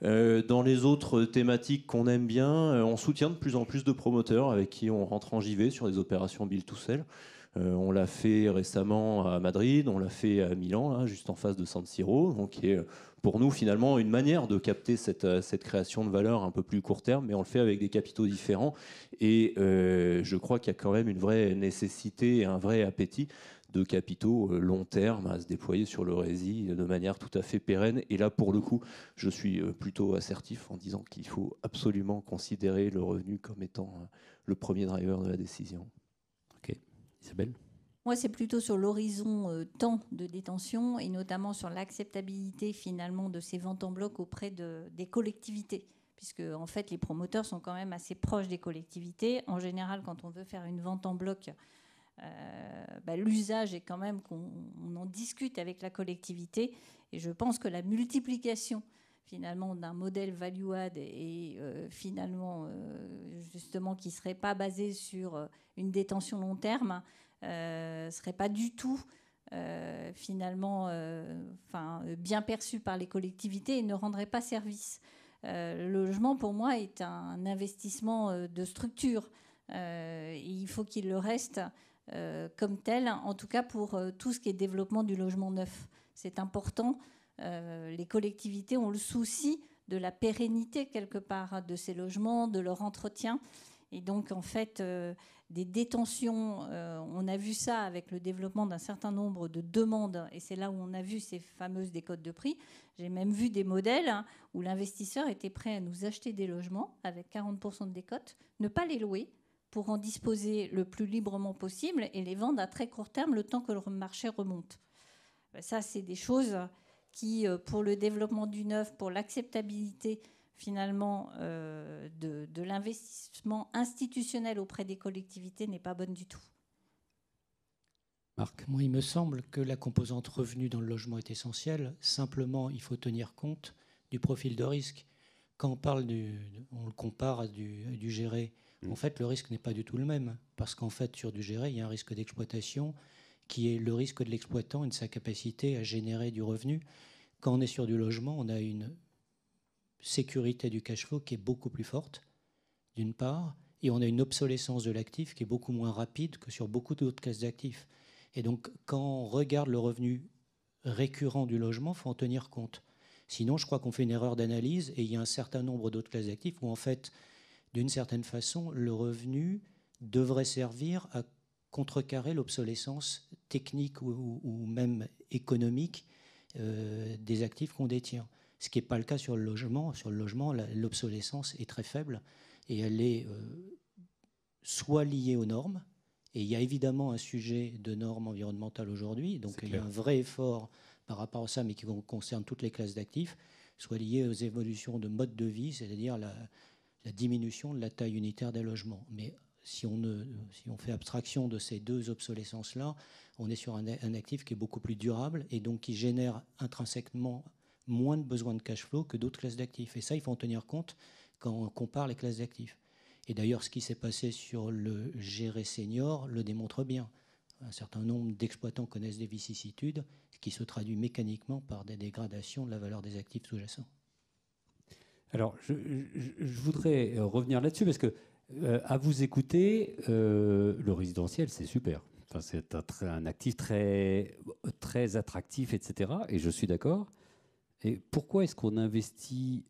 Dans les autres thématiques qu'on aime bien, on soutient de plus en plus de promoteurs avec qui on rentre en JV sur des opérations build to sell. On l'a fait récemment à Madrid, on l'a fait à Milan, là, juste en face de San Siro, donc qui est pour nous finalement une manière de capter cette création de valeur un peu plus court terme, mais on le fait avec des capitaux différents. Et je crois qu'il y a quand même une vraie nécessité et un vrai appétit de capitaux long terme à se déployer sur le rési de manière tout à fait pérenne. Et là, pour le coup, je suis plutôt assertif en disant qu'il faut absolument considérer le revenu comme étant le premier driver de la décision. Ok. Isabelle ? Moi, c'est plutôt sur l'horizon temps de détention et notamment sur l'acceptabilité finalement de ces ventes en bloc auprès des collectivités. Puisque en fait, les promoteurs sont quand même assez proches des collectivités. En général, quand on veut faire une vente en bloc, l'usage est quand même qu'on en discute avec la collectivité. Et je pense que la multiplication finalement d'un modèle value-add et finalement justement qui ne serait pas basé sur une détention long terme ne serait pas du tout finalement bien perçu par les collectivités et ne rendrait pas service. Le logement, pour moi, est un investissement de structure. Il faut qu'il le reste comme tel, en tout cas pour tout ce qui est développement du logement neuf. C'est important. Les collectivités ont le souci de la pérennité, quelque part, de ces logements, de leur entretien. Et donc, en fait, des détentions, on a vu ça avec le développement d'un certain nombre de demandes, et c'est là où on a vu ces fameuses décotes de prix. J'ai même vu des modèles où l'investisseur était prêt à nous acheter des logements avec 40% de décote, ne pas les louer pour en disposer le plus librement possible et les vendre à très court terme le temps que le marché remonte. Ça, c'est des choses qui, pour le développement du neuf, pour l'acceptabilité finalement de l'investissement institutionnel auprès des collectivités n'est pas bonne du tout. Marc ? Moi, il me semble que la composante revenu dans le logement est essentielle. Simplement, il faut tenir compte du profil de risque. Quand on parle on le compare à du géré, en fait, le risque n'est pas du tout le même. Parce qu'en fait, sur du géré, il y a un risque d'exploitation qui est le risque de l'exploitant et de sa capacité à générer du revenu. Quand on est sur du logement, on a une sécurité du cash flow qui est beaucoup plus forte, d'une part, et on a une obsolescence de l'actif qui est beaucoup moins rapide que sur beaucoup d'autres classes d'actifs. Et donc, quand on regarde le revenu récurrent du logement, il faut en tenir compte. Sinon, je crois qu'on fait une erreur d'analyse et il y a un certain nombre d'autres classes d'actifs où, en fait, d'une certaine façon, le revenu devrait servir à contrecarrer l'obsolescence technique ou même économique des actifs qu'on détient. Ce qui n'est pas le cas sur le logement. Sur le logement, l'obsolescence est très faible et elle est soit liée aux normes, et il y a évidemment un sujet de normes environnementales aujourd'hui, donc il y a un vrai effort par rapport à ça, mais qui concerne toutes les classes d'actifs, soit lié aux évolutions de mode de vie, c'est-à-dire la diminution de la taille unitaire des logements. Mais si on fait abstraction de ces deux obsolescences-là, on est sur un actif qui est beaucoup plus durable et donc qui génère intrinsèquement moins de besoins de cash flow que d'autres classes d'actifs. Et ça, il faut en tenir compte quand on compare les classes d'actifs. Et d'ailleurs, ce qui s'est passé sur le géré senior le démontre bien. Un certain nombre d'exploitants connaissent des vicissitudes, ce qui se traduit mécaniquement par des dégradations de la valeur des actifs sous-jacents. Alors, je voudrais revenir là-dessus parce que, à vous écouter, le résidentiel, c'est super. Enfin, c'est un actif très, très attractif, etc. Et je suis d'accord. Et pourquoi est-ce qu'on n'investit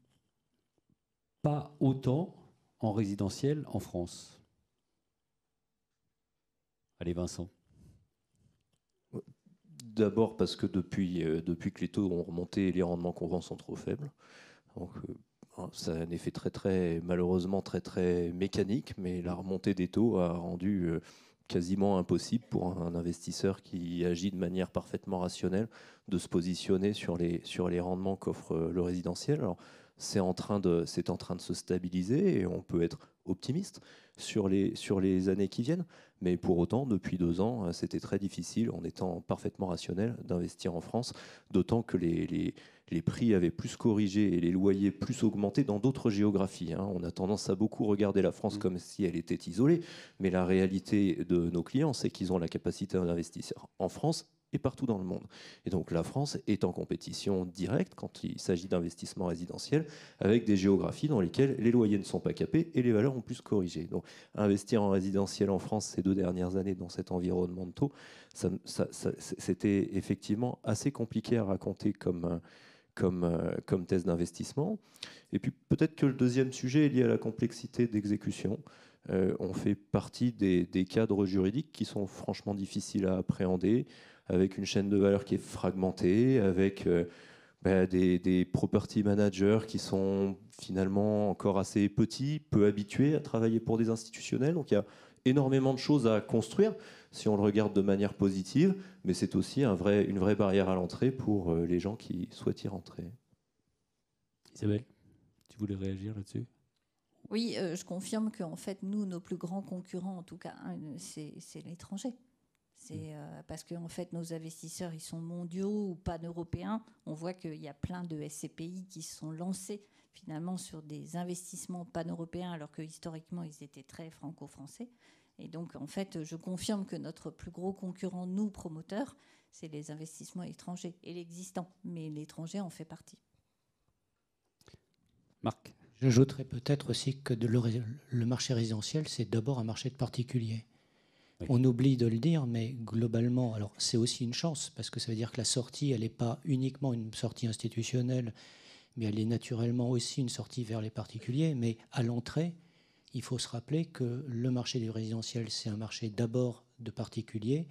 pas autant en résidentiel en France ? Allez, Vincent. D'abord parce que depuis que les taux ont remonté, les rendements qu'on vend sont trop faibles. Donc, ça a un effet malheureusement très mécanique, mais la remontée des taux a rendu quasiment impossible pour un investisseur qui agit de manière parfaitement rationnelle de se positionner sur les rendements qu'offre le résidentiel. Alors, c'est en train de se stabiliser et on peut être optimiste sur les années qui viennent. Mais pour autant, depuis 2 ans, c'était très difficile, en étant parfaitement rationnel, d'investir en France, d'autant que les prix avaient plus corrigé et les loyers plus augmenté dans d'autres géographies. On a tendance à beaucoup regarder la France comme si elle était isolée, mais la réalité de nos clients, c'est qu'ils ont la capacité d'investir en France et partout dans le monde. Et donc la France est en compétition directe quand il s'agit d'investissement résidentiel avec des géographies dans lesquelles les loyers ne sont pas capés et les valeurs ont plus corrigé. Donc investir en résidentiel en France ces 2 dernières années dans cet environnement de taux, c'était effectivement assez compliqué à raconter comme thèse d'investissement. Et puis peut-être que le deuxième sujet est lié à la complexité d'exécution. on fait partie des cadres juridiques qui sont franchement difficiles à appréhender, avec une chaîne de valeur qui est fragmentée, avec des property managers qui sont finalement encore assez petits, peu habitués à travailler pour des institutionnels. Donc il y a énormément de choses à construire si on le regarde de manière positive, mais c'est aussi une vraie barrière à l'entrée pour les gens qui souhaitent y rentrer. Isabelle, tu voulais réagir là-dessus ? Oui, je confirme qu'en fait, nous, nos plus grands concurrents, en tout cas, c'est l'étranger. C'est parce que en fait, nos investisseurs, ils sont mondiaux ou pan-européens. On voit qu'il y a plein de SCPI qui se sont lancés finalement sur des investissements pan-européens, alors que historiquement, ils étaient très franco-français. Et donc, en fait, je confirme que notre plus gros concurrent, nous, promoteurs, c'est les investissements étrangers et l'existant. Mais l'étranger en fait partie. Marc ? J'ajouterais peut-être aussi que le marché résidentiel, c'est d'abord un marché de particuliers. Oui. On oublie de le dire, mais globalement, alors c'est aussi une chance, parce que ça veut dire que la sortie, elle n'est pas uniquement une sortie institutionnelle, mais elle est naturellement aussi une sortie vers les particuliers. Mais à l'entrée, il faut se rappeler que le marché du résidentiel, c'est un marché d'abord de particuliers,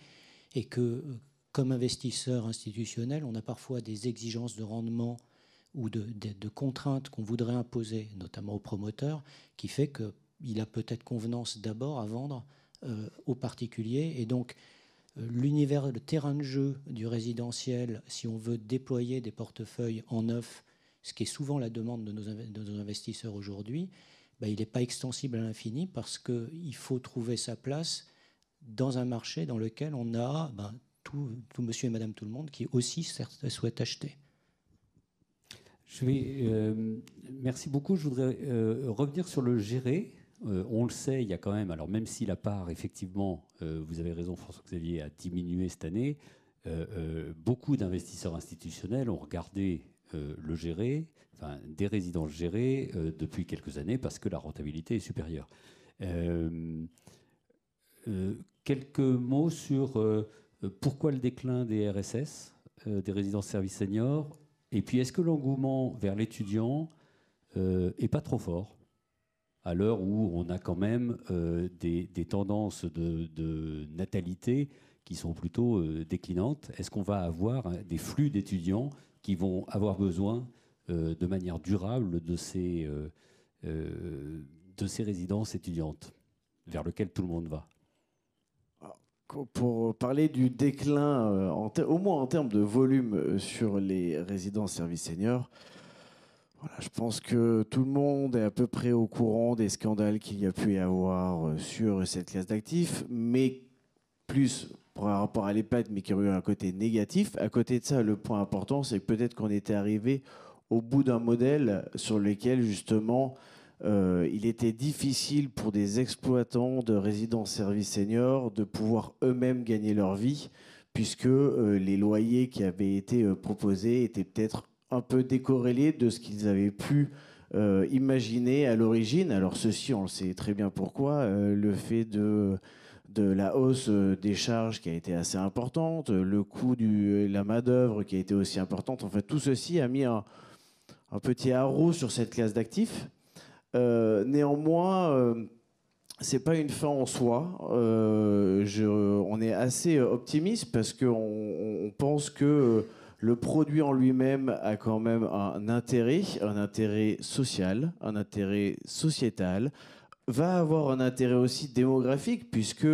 et que comme investisseur institutionnel, on a parfois des exigences de rendement ou de contraintes qu'on voudrait imposer, notamment aux promoteurs, qui fait qu'il a peut-être convenance d'abord à vendre aux particuliers. Et donc, l'univers, le terrain de jeu du résidentiel, si on veut déployer des portefeuilles en neuf, ce qui est souvent la demande de nos investisseurs aujourd'hui, il n'est pas extensible à l'infini parce qu'il faut trouver sa place dans un marché dans lequel on a tout monsieur et madame tout le monde qui aussi souhaitent acheter. Merci beaucoup. Je voudrais revenir sur le gérer. On le sait, il y a quand même, alors même si la part, effectivement, vous avez raison François-Xavier, a diminué cette année, beaucoup d'investisseurs institutionnels ont regardé le gérer, enfin des résidences gérées depuis quelques années parce que la rentabilité est supérieure. Quelques mots sur pourquoi le déclin des RSS, des résidences services seniors, et puis est-ce que l'engouement vers l'étudiant n'est pas trop fort à l'heure où on a quand même des tendances de natalité qui sont plutôt déclinantes? Est-ce qu'on va avoir des flux d'étudiants qui vont avoir besoin de manière durable de ces résidences étudiantes vers lesquelles tout le monde va? Pour parler du déclin, au moins en termes de volume sur les résidences services seniors, voilà, je pense que tout le monde est à peu près au courant des scandales qu'il y a pu y avoir sur cette classe d'actifs, mais plus par rapport à l'EHPAD, mais qui ont eu un côté négatif. À côté de ça, le point important, c'est que peut-être qu'on était arrivé au bout d'un modèle sur lequel, justement, il était difficile pour des exploitants de résidences services seniors de pouvoir eux-mêmes gagner leur vie, puisque les loyers qui avaient été proposés étaient peut-être un peu décorrélés de ce qu'ils avaient pu imaginer à l'origine. Alors ceci, on le sait très bien pourquoi. Le fait de la hausse des charges qui a été assez importante, le coût de la main-d'œuvre qui a été aussi importante. En fait, tout ceci a mis un petit haro sur cette classe d'actifs. Néanmoins, c'est pas une fin en soi. On est assez optimiste parce qu'on pense que le produit en lui-même a quand même un intérêt social, un intérêt sociétal, va avoir un intérêt aussi démographique, puisque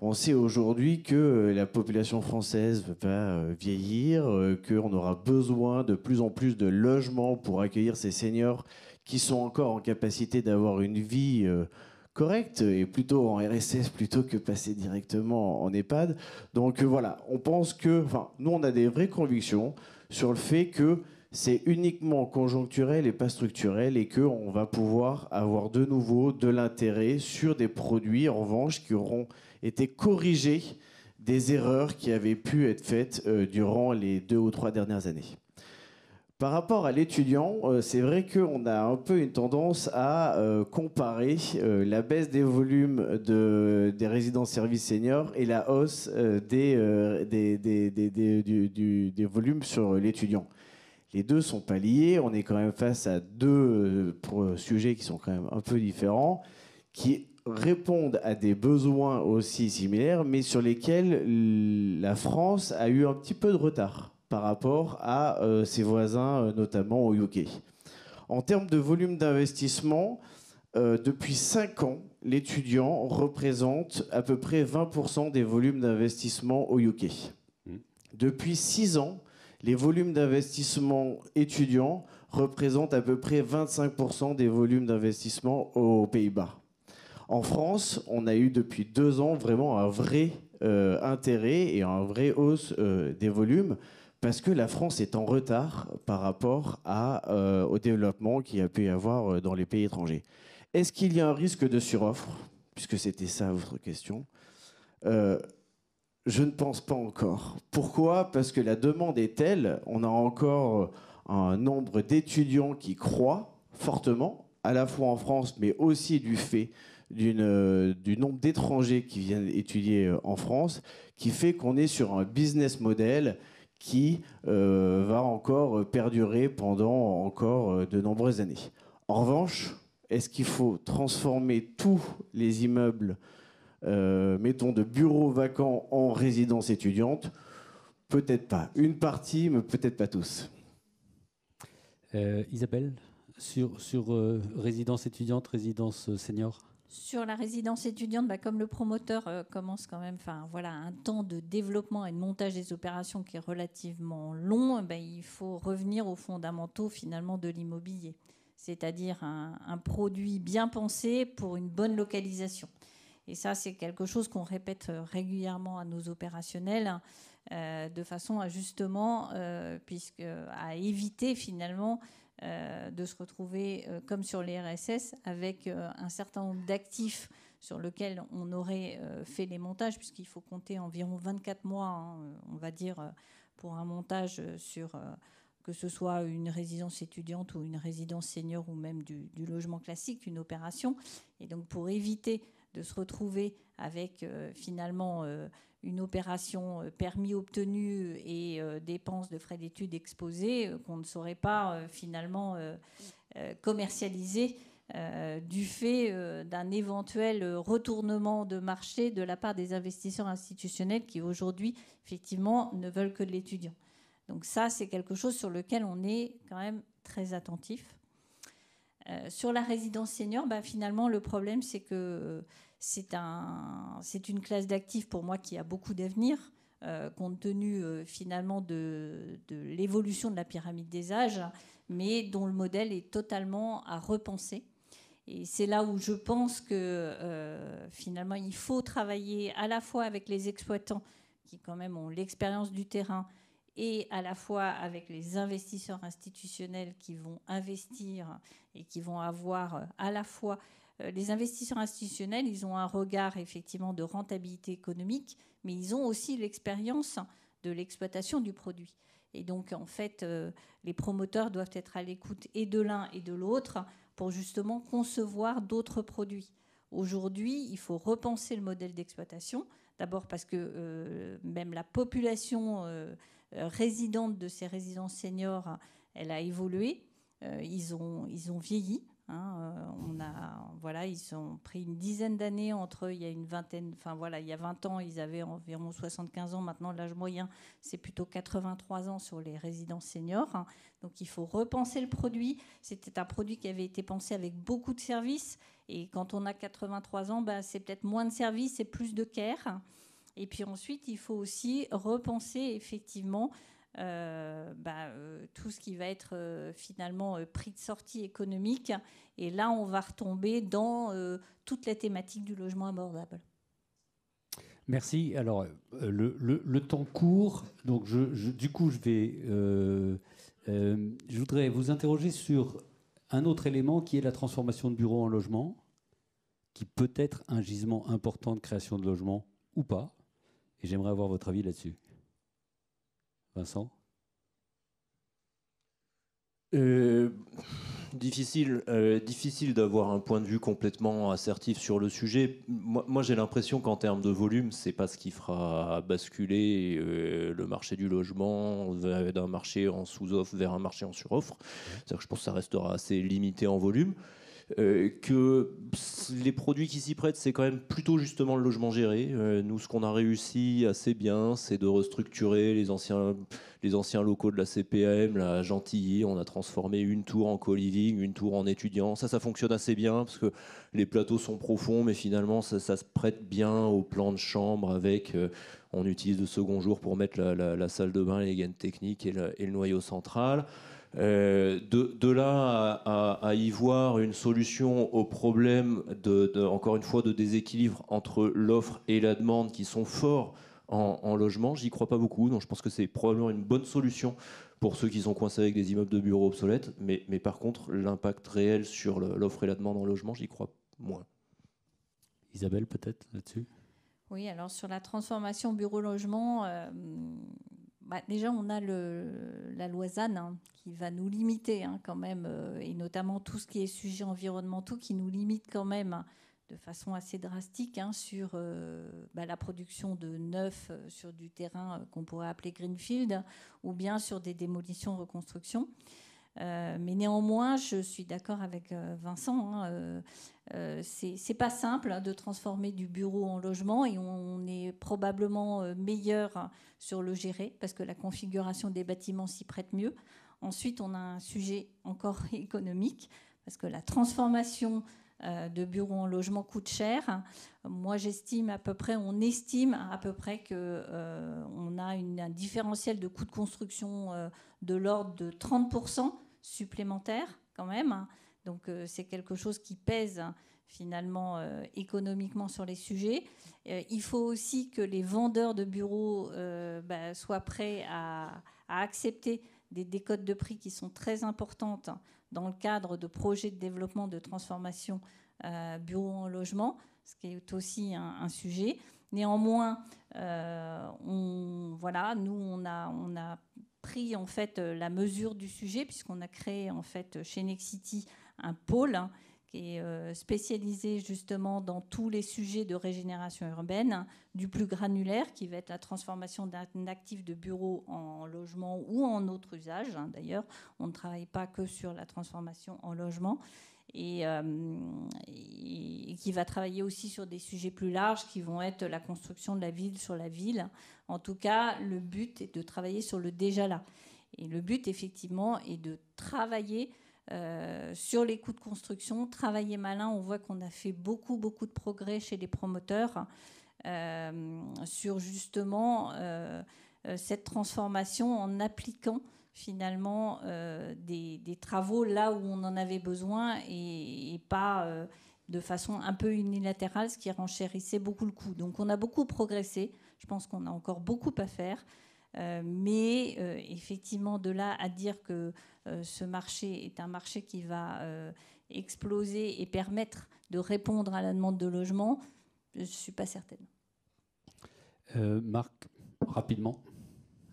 on sait aujourd'hui que la population française va vieillir, qu'on aura besoin de plus en plus de logements pour accueillir ces seniors qui sont encore en capacité d'avoir une vie correcte et plutôt en RSS plutôt que passer directement en EHPAD. Donc voilà, on pense que, nous on a des vraies convictions sur le fait que c'est uniquement conjoncturel et pas structurel et qu'on va pouvoir avoir de nouveau de l'intérêt sur des produits, en revanche, qui auront été corrigés des erreurs qui avaient pu être faites durant les 2 ou 3 dernières années. Par rapport à l'étudiant, c'est vrai qu'on a un peu une tendance à comparer la baisse des volumes des résidences services seniors et la hausse des volumes sur l'étudiant. Les deux ne sont pas liés. On est quand même face à deux sujets qui sont quand même un peu différents, qui répondent à des besoins aussi similaires, mais sur lesquels la France a eu un petit peu de retard par rapport à ses voisins, notamment au UK. En termes de volume d'investissement, depuis 5 ans, l'étudiant représente à peu près 20% des volumes d'investissement au UK. Depuis 6 ans, les volumes d'investissement étudiants représentent à peu près 25% des volumes d'investissement aux Pays-Bas. En France, on a eu depuis 2 ans vraiment un vrai intérêt et un vrai hausse des volumes, parce que la France est en retard par rapport au développement qu'il y a pu y avoir dans les pays étrangers. Est-ce qu'il y a un risque de suroffre, puisque c'était ça votre question? Je ne pense pas encore. Pourquoi? Parce que la demande est telle, on a encore un nombre d'étudiants qui croît fortement, à la fois en France, mais aussi du fait du nombre d'étrangers qui viennent étudier en France, qui fait qu'on est sur un business model qui va encore perdurer pendant encore de nombreuses années. En revanche, est-ce qu'il faut transformer tous les immeubles, mettons, de bureaux vacants en résidences étudiantes? Peut-être pas. Une partie, mais peut-être pas tous. Isabelle, sur résidence étudiante, résidence senior? Sur la résidence étudiante, comme le promoteur commence quand même, un temps de développement et de montage des opérations qui est relativement long, il faut revenir aux fondamentaux finalement de l'immobilier, c'est-à-dire un produit bien pensé pour une bonne localisation. Et ça, c'est quelque chose qu'on répète régulièrement à nos opérationnels, de façon à justement, à éviter finalement de se retrouver, comme sur les RSS, avec un certain nombre d'actifs sur lesquels on aurait fait les montages, puisqu'il faut compter environ 24 mois, on va dire, pour un montage sur, que ce soit une résidence étudiante ou une résidence senior ou même du logement classique, une opération. Et donc pour éviter de se retrouver avec finalement une opération permis obtenu et dépenses de frais d'études exposées qu'on ne saurait pas finalement commercialiser du fait d'un éventuel retournement de marché de la part des investisseurs institutionnels qui aujourd'hui effectivement ne veulent que de l'étudiant. Donc ça, c'est quelque chose sur lequel on est quand même très attentif. Sur la résidence senior, finalement, le problème, c'est que c'est une classe d'actifs pour moi qui a beaucoup d'avenir, compte tenu finalement de l'évolution de la pyramide des âges, mais dont le modèle est totalement à repenser. Et c'est là où je pense que finalement, il faut travailler à la fois avec les exploitants qui quand même ont l'expérience du terrain, et à la fois avec les investisseurs institutionnels qui vont investir et qui vont avoir à la fois... Les investisseurs institutionnels, ils ont un regard effectivement de rentabilité économique, mais ils ont aussi l'expérience de l'exploitation du produit. Et donc, en fait, les promoteurs doivent être à l'écoute et de l'un et de l'autre pour justement concevoir d'autres produits. Aujourd'hui, il faut repenser le modèle d'exploitation. D'abord parce que même la population résidente de ces résidences seniors, elle a évolué. Ils ont vieilli. Ils ont pris une dizaine d'années entre il y a une vingtaine, il y a 20 ans, ils avaient environ 75 ans. Maintenant, l'âge moyen, c'est plutôt 83 ans sur les résidences seniors. Donc, il faut repenser le produit. C'était un produit qui avait été pensé avec beaucoup de services. Et quand on a 83 ans, c'est peut-être moins de services et plus de care. Et puis ensuite, il faut aussi repenser effectivement tout ce qui va être finalement prix de sortie économique. Et là, on va retomber dans toute la thématique du logement abordable. Merci. Alors, le temps court. Donc, du coup, je voudrais vous interroger sur un autre élément qui est la transformation de bureaux en logement, qui peut être un gisement important de création de logements ou pas. Et j'aimerais avoir votre avis là-dessus. Vincent ? Difficile d'avoir un point de vue complètement assertif sur le sujet. Moi j'ai l'impression qu'en termes de volume, c'est pas ce qui fera basculer le marché du logement d'un marché en sous-offre vers un marché en sur-offre. C'est-à-dire que je pense que ça restera assez limité en volume. que les produits qui s'y prêtent, c'est quand même plutôt justement le logement géré. Nous, ce qu'on a réussi assez bien, c'est de restructurer les anciens locaux de la CPM, la Gentilly. On a transformé une tour en co-living, une tour en étudiant. Ça fonctionne assez bien parce que les plateaux sont profonds, mais finalement, ça se prête bien au plan de chambre avec... on utilise le second jour pour mettre la salle de bain, les gaines techniques et le noyau central. De là à y voir une solution au problème encore une fois de déséquilibre entre l'offre et la demande qui sont forts en logement, j'y crois pas beaucoup. Donc je pense que c'est probablement une bonne solution pour ceux qui sont coincés avec des immeubles de bureaux obsolètes, mais par contre l'impact réel sur l'offre et la demande en logement, j'y crois moins. Isabelle, peut-être là-dessus? Oui, alors sur la transformation bureau-logement, déjà on a la loi ZAN qui va nous limiter quand même, et notamment tout ce qui est sujets environnementaux qui nous limite quand même de façon assez drastique sur la production de neuf sur du terrain qu'on pourrait appeler greenfield, ou bien sur des démolitions-reconstructions. Mais néanmoins, je suis d'accord avec Vincent. C'est pas simple de transformer du bureau en logement, et on est probablement meilleur sur le gérer parce que la configuration des bâtiments s'y prête mieux. Ensuite, on a un sujet encore économique parce que la transformation de bureaux en logement coûte cher. Moi, on estime à peu près qu'on a un différentiel de coût de construction de l'ordre de 30% supplémentaire quand même. Donc c'est quelque chose qui pèse finalement économiquement sur les sujets. Il faut aussi que les vendeurs de bureaux soient prêts à accepter des décotes de prix qui sont très importantes dans le cadre de projets de développement de transformation bureau en logement, ce qui est aussi un sujet. Néanmoins, nous on a pris en fait la mesure du sujet puisqu'on a créé en fait chez Nexity un pôle qui est spécialisé justement dans tous les sujets de régénération urbaine, du plus granulaire qui va être la transformation d'un actif de bureau en logement ou en autre usage. D'ailleurs, on ne travaille pas que sur la transformation en logement. Et qui va travailler aussi sur des sujets plus larges qui vont être la construction de la ville sur la ville. En tout cas, le but est de travailler sur le déjà là. Et le but, effectivement, est de travailler sur les coûts de construction, travailler malin. On voit qu'on a fait beaucoup de progrès chez les promoteurs sur justement cette transformation en appliquant finalement des travaux là où on en avait besoin et pas de façon un peu unilatérale, ce qui renchérissait beaucoup le coût. Donc on a beaucoup progressé. Je pense qu'on a encore beaucoup à faire. Mais effectivement, de là à dire que ce marché est un marché qui va exploser et permettre de répondre à la demande de logement, je ne suis pas certaine. Marc, rapidement.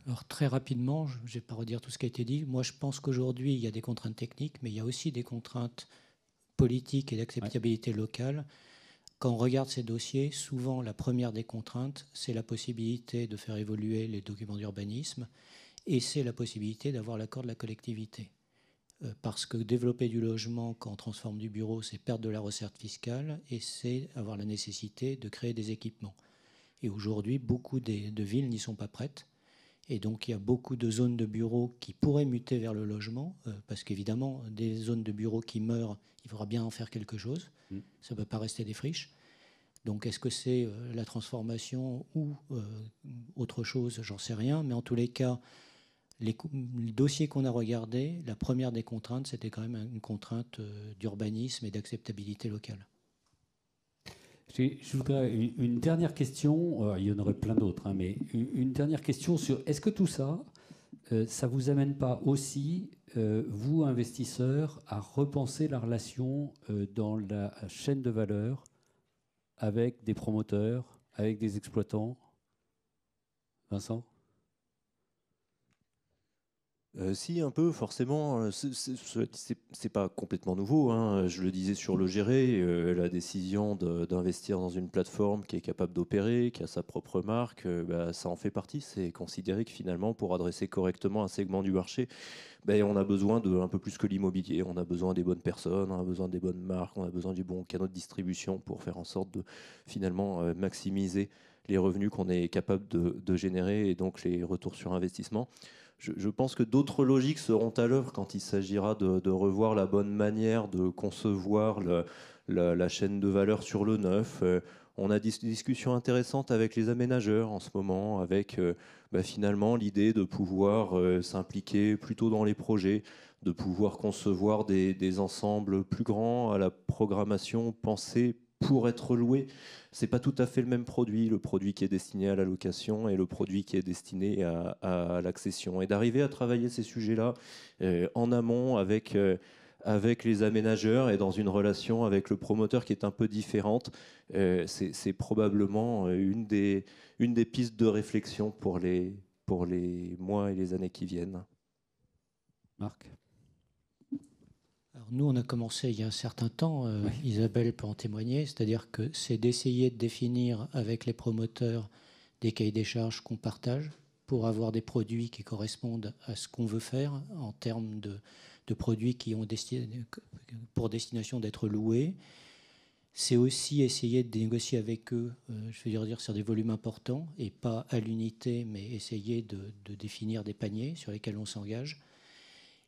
Alors très rapidement, je ne vais pas redire tout ce qui a été dit. Moi, je pense qu'aujourd'hui, il y a des contraintes techniques, mais il y a aussi des contraintes politiques et d'acceptabilité locale. Quand on regarde ces dossiers, souvent, la première des contraintes, c'est la possibilité de faire évoluer les documents d'urbanisme et c'est la possibilité d'avoir l'accord de la collectivité. Parce que développer du logement quand on transforme du bureau, c'est perdre de la recette fiscale et c'est avoir la nécessité de créer des équipements. Et aujourd'hui, beaucoup de villes n'y sont pas prêtes. Et donc, il y a beaucoup de zones de bureaux qui pourraient muter vers le logement, parce qu'évidemment, des zones de bureaux qui meurent, il faudra bien en faire quelque chose. Ça ne peut pas rester des friches. Donc, est-ce que c'est la transformation ou autre chose? J'en sais rien. Mais en tous les cas, les dossiers qu'on a regardés, la première des contraintes, c'était quand même une contrainte d'urbanisme et d'acceptabilité locale. Je voudrais une dernière question, il y en aurait plein d'autres, mais une dernière question sur est-ce que tout ça, ça ne vous amène pas aussi, vous investisseurs, à repenser la relation dans la chaîne de valeur avec des promoteurs, avec des exploitants? Vincent ? Si, un peu, forcément. C'est pas complètement nouveau, hein. Je le disais sur le gérer, la décision d'investir dans une plateforme qui est capable d'opérer, qui a sa propre marque, ça en fait partie. C'est considérer que finalement, pour adresser correctement un segment du marché, on a besoin de un peu plus que l'immobilier. On a besoin des bonnes personnes, on a besoin des bonnes marques, on a besoin du bon canal de distribution pour faire en sorte de finalement maximiser les revenus qu'on est capable de générer et donc les retours sur investissement. Je pense que d'autres logiques seront à l'œuvre quand il s'agira de revoir la bonne manière de concevoir la chaîne de valeur sur le neuf. On a des discussions intéressantes avec les aménageurs en ce moment, avec finalement l'idée de pouvoir s'impliquer plutôt dans les projets, de pouvoir concevoir des ensembles plus grands à la programmation pensée pour être loué. C'est pas tout à fait le même produit, le produit qui est destiné à la location et le produit qui est destiné à l'accession. Et d'arriver à travailler ces sujets-là en amont avec les aménageurs et dans une relation avec le promoteur qui est un peu différente, c'est probablement une des pistes de réflexion pour les mois et les années qui viennent. Marc ? Alors nous, on a commencé il y a un certain temps, Isabelle peut en témoigner, c'est-à-dire que c'est d'essayer de définir avec les promoteurs des cahiers des charges qu'on partage pour avoir des produits qui correspondent à ce qu'on veut faire en termes de produits qui ont pour destination d'être loués. C'est aussi essayer de négocier avec eux, je veux dire sur des volumes importants et pas à l'unité, mais essayer de définir des paniers sur lesquels on s'engage.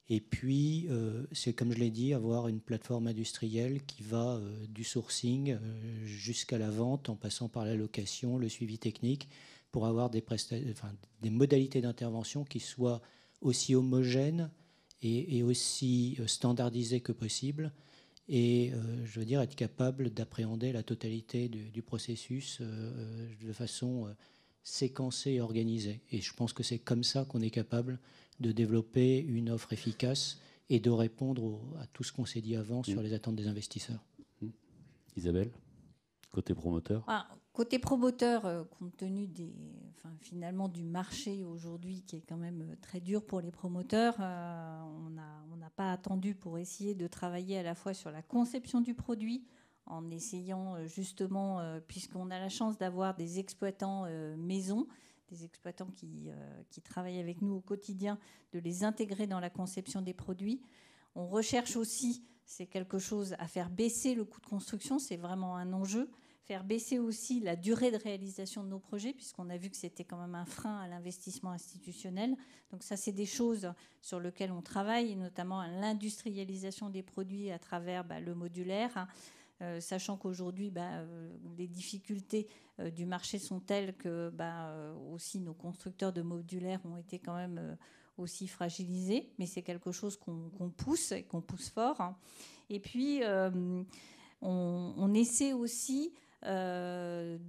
Et puis, c'est comme je l'ai dit, avoir une plateforme industrielle qui va du sourcing jusqu'à la vente, en passant par la location, le suivi technique, pour avoir des modalités d'intervention qui soient aussi homogènes et aussi standardisées que possible. Et je veux dire, être capable d'appréhender la totalité du processus de façon séquencée et organisée. Et je pense que c'est comme ça qu'on est capable de développer une offre efficace et de répondre à tout ce qu'on s'est dit avant sur les attentes des investisseurs. Isabelle, côté promoteur ? Côté promoteur, compte tenu finalement du marché aujourd'hui qui est quand même très dur pour les promoteurs, on n'a pas attendu pour essayer de travailler à la fois sur la conception du produit, en essayant justement, puisqu'on a la chance d'avoir des exploitants maison, des exploitants qui travaillent avec nous au quotidien, de les intégrer dans la conception des produits. On recherche aussi, c'est quelque chose à faire baisser le coût de construction, c'est vraiment un enjeu, faire baisser aussi la durée de réalisation de nos projets, puisqu'on a vu que c'était quand même un frein à l'investissement institutionnel. Donc ça, c'est des choses sur lesquelles on travaille, et notamment à l'industrialisation des produits à travers le modulaire. Sachant qu'aujourd'hui, les difficultés du marché sont telles que aussi nos constructeurs de modulaires ont été quand même aussi fragilisés, mais c'est quelque chose qu'on pousse et qu'on pousse fort. Et puis, on essaie aussi de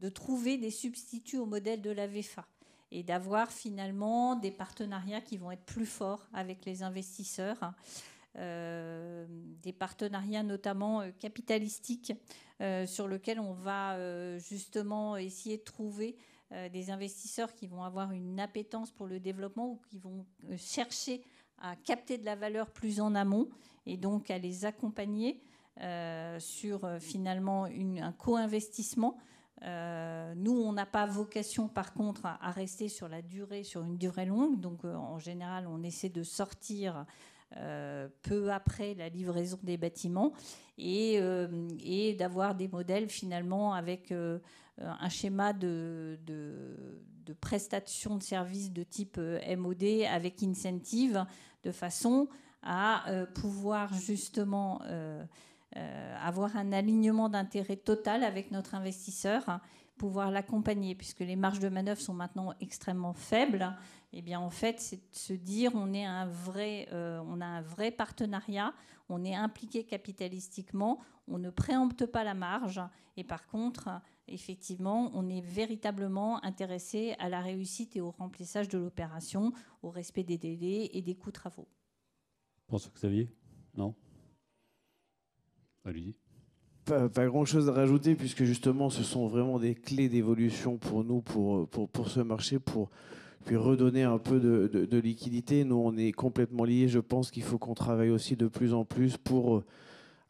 trouver des substituts au modèle de la VEFA et d'avoir finalement des partenariats qui vont être plus forts avec les investisseurs. Des partenariats notamment capitalistiques sur lesquels on va justement essayer de trouver des investisseurs qui vont avoir une appétence pour le développement ou qui vont chercher à capter de la valeur plus en amont et donc à les accompagner sur finalement un co-investissement. Nous, on n'a pas vocation par contre à rester sur une durée longue, donc en général on essaie de sortir peu après la livraison des bâtiments et d'avoir des modèles finalement avec un schéma de prestation de services de type MOD avec incentive, de façon à pouvoir justement avoir un alignement d'intérêt total avec notre investisseur, pouvoir l'accompagner, puisque les marges de manœuvre sont maintenant extrêmement faibles. Eh bien, en fait, c'est de se dire on a un vrai partenariat, on est impliqué capitalistiquement, on ne préempte pas la marge, et par contre, effectivement, on est véritablement intéressé à la réussite et au remplissage de l'opération, au respect des délais et des coûts de travaux. François-Xavier ? Non ? Allez-y. Pas grand-chose à rajouter, puisque justement, ce sont vraiment des clés d'évolution pour nous, pour ce marché, pour puis redonner un peu de liquidité. Nous, on est complètement liés. Je pense qu'il faut qu'on travaille aussi de plus en plus pour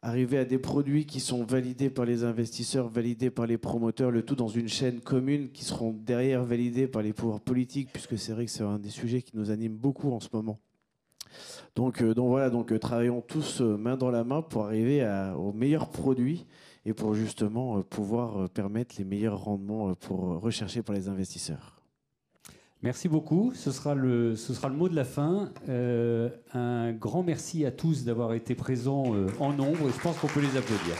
arriver à des produits qui sont validés par les investisseurs, validés par les promoteurs, le tout dans une chaîne commune qui seront derrière validés par les pouvoirs politiques, puisque c'est vrai que c'est un des sujets qui nous anime beaucoup en ce moment. Donc voilà, travaillons tous main dans la main pour arriver aux meilleurs produits et pour justement pouvoir permettre les meilleurs rendements pour rechercher par les investisseurs. Merci beaucoup. Ce sera le mot de la fin. Un grand merci à tous d'avoir été présents en nombre. Je pense qu'on peut les applaudir.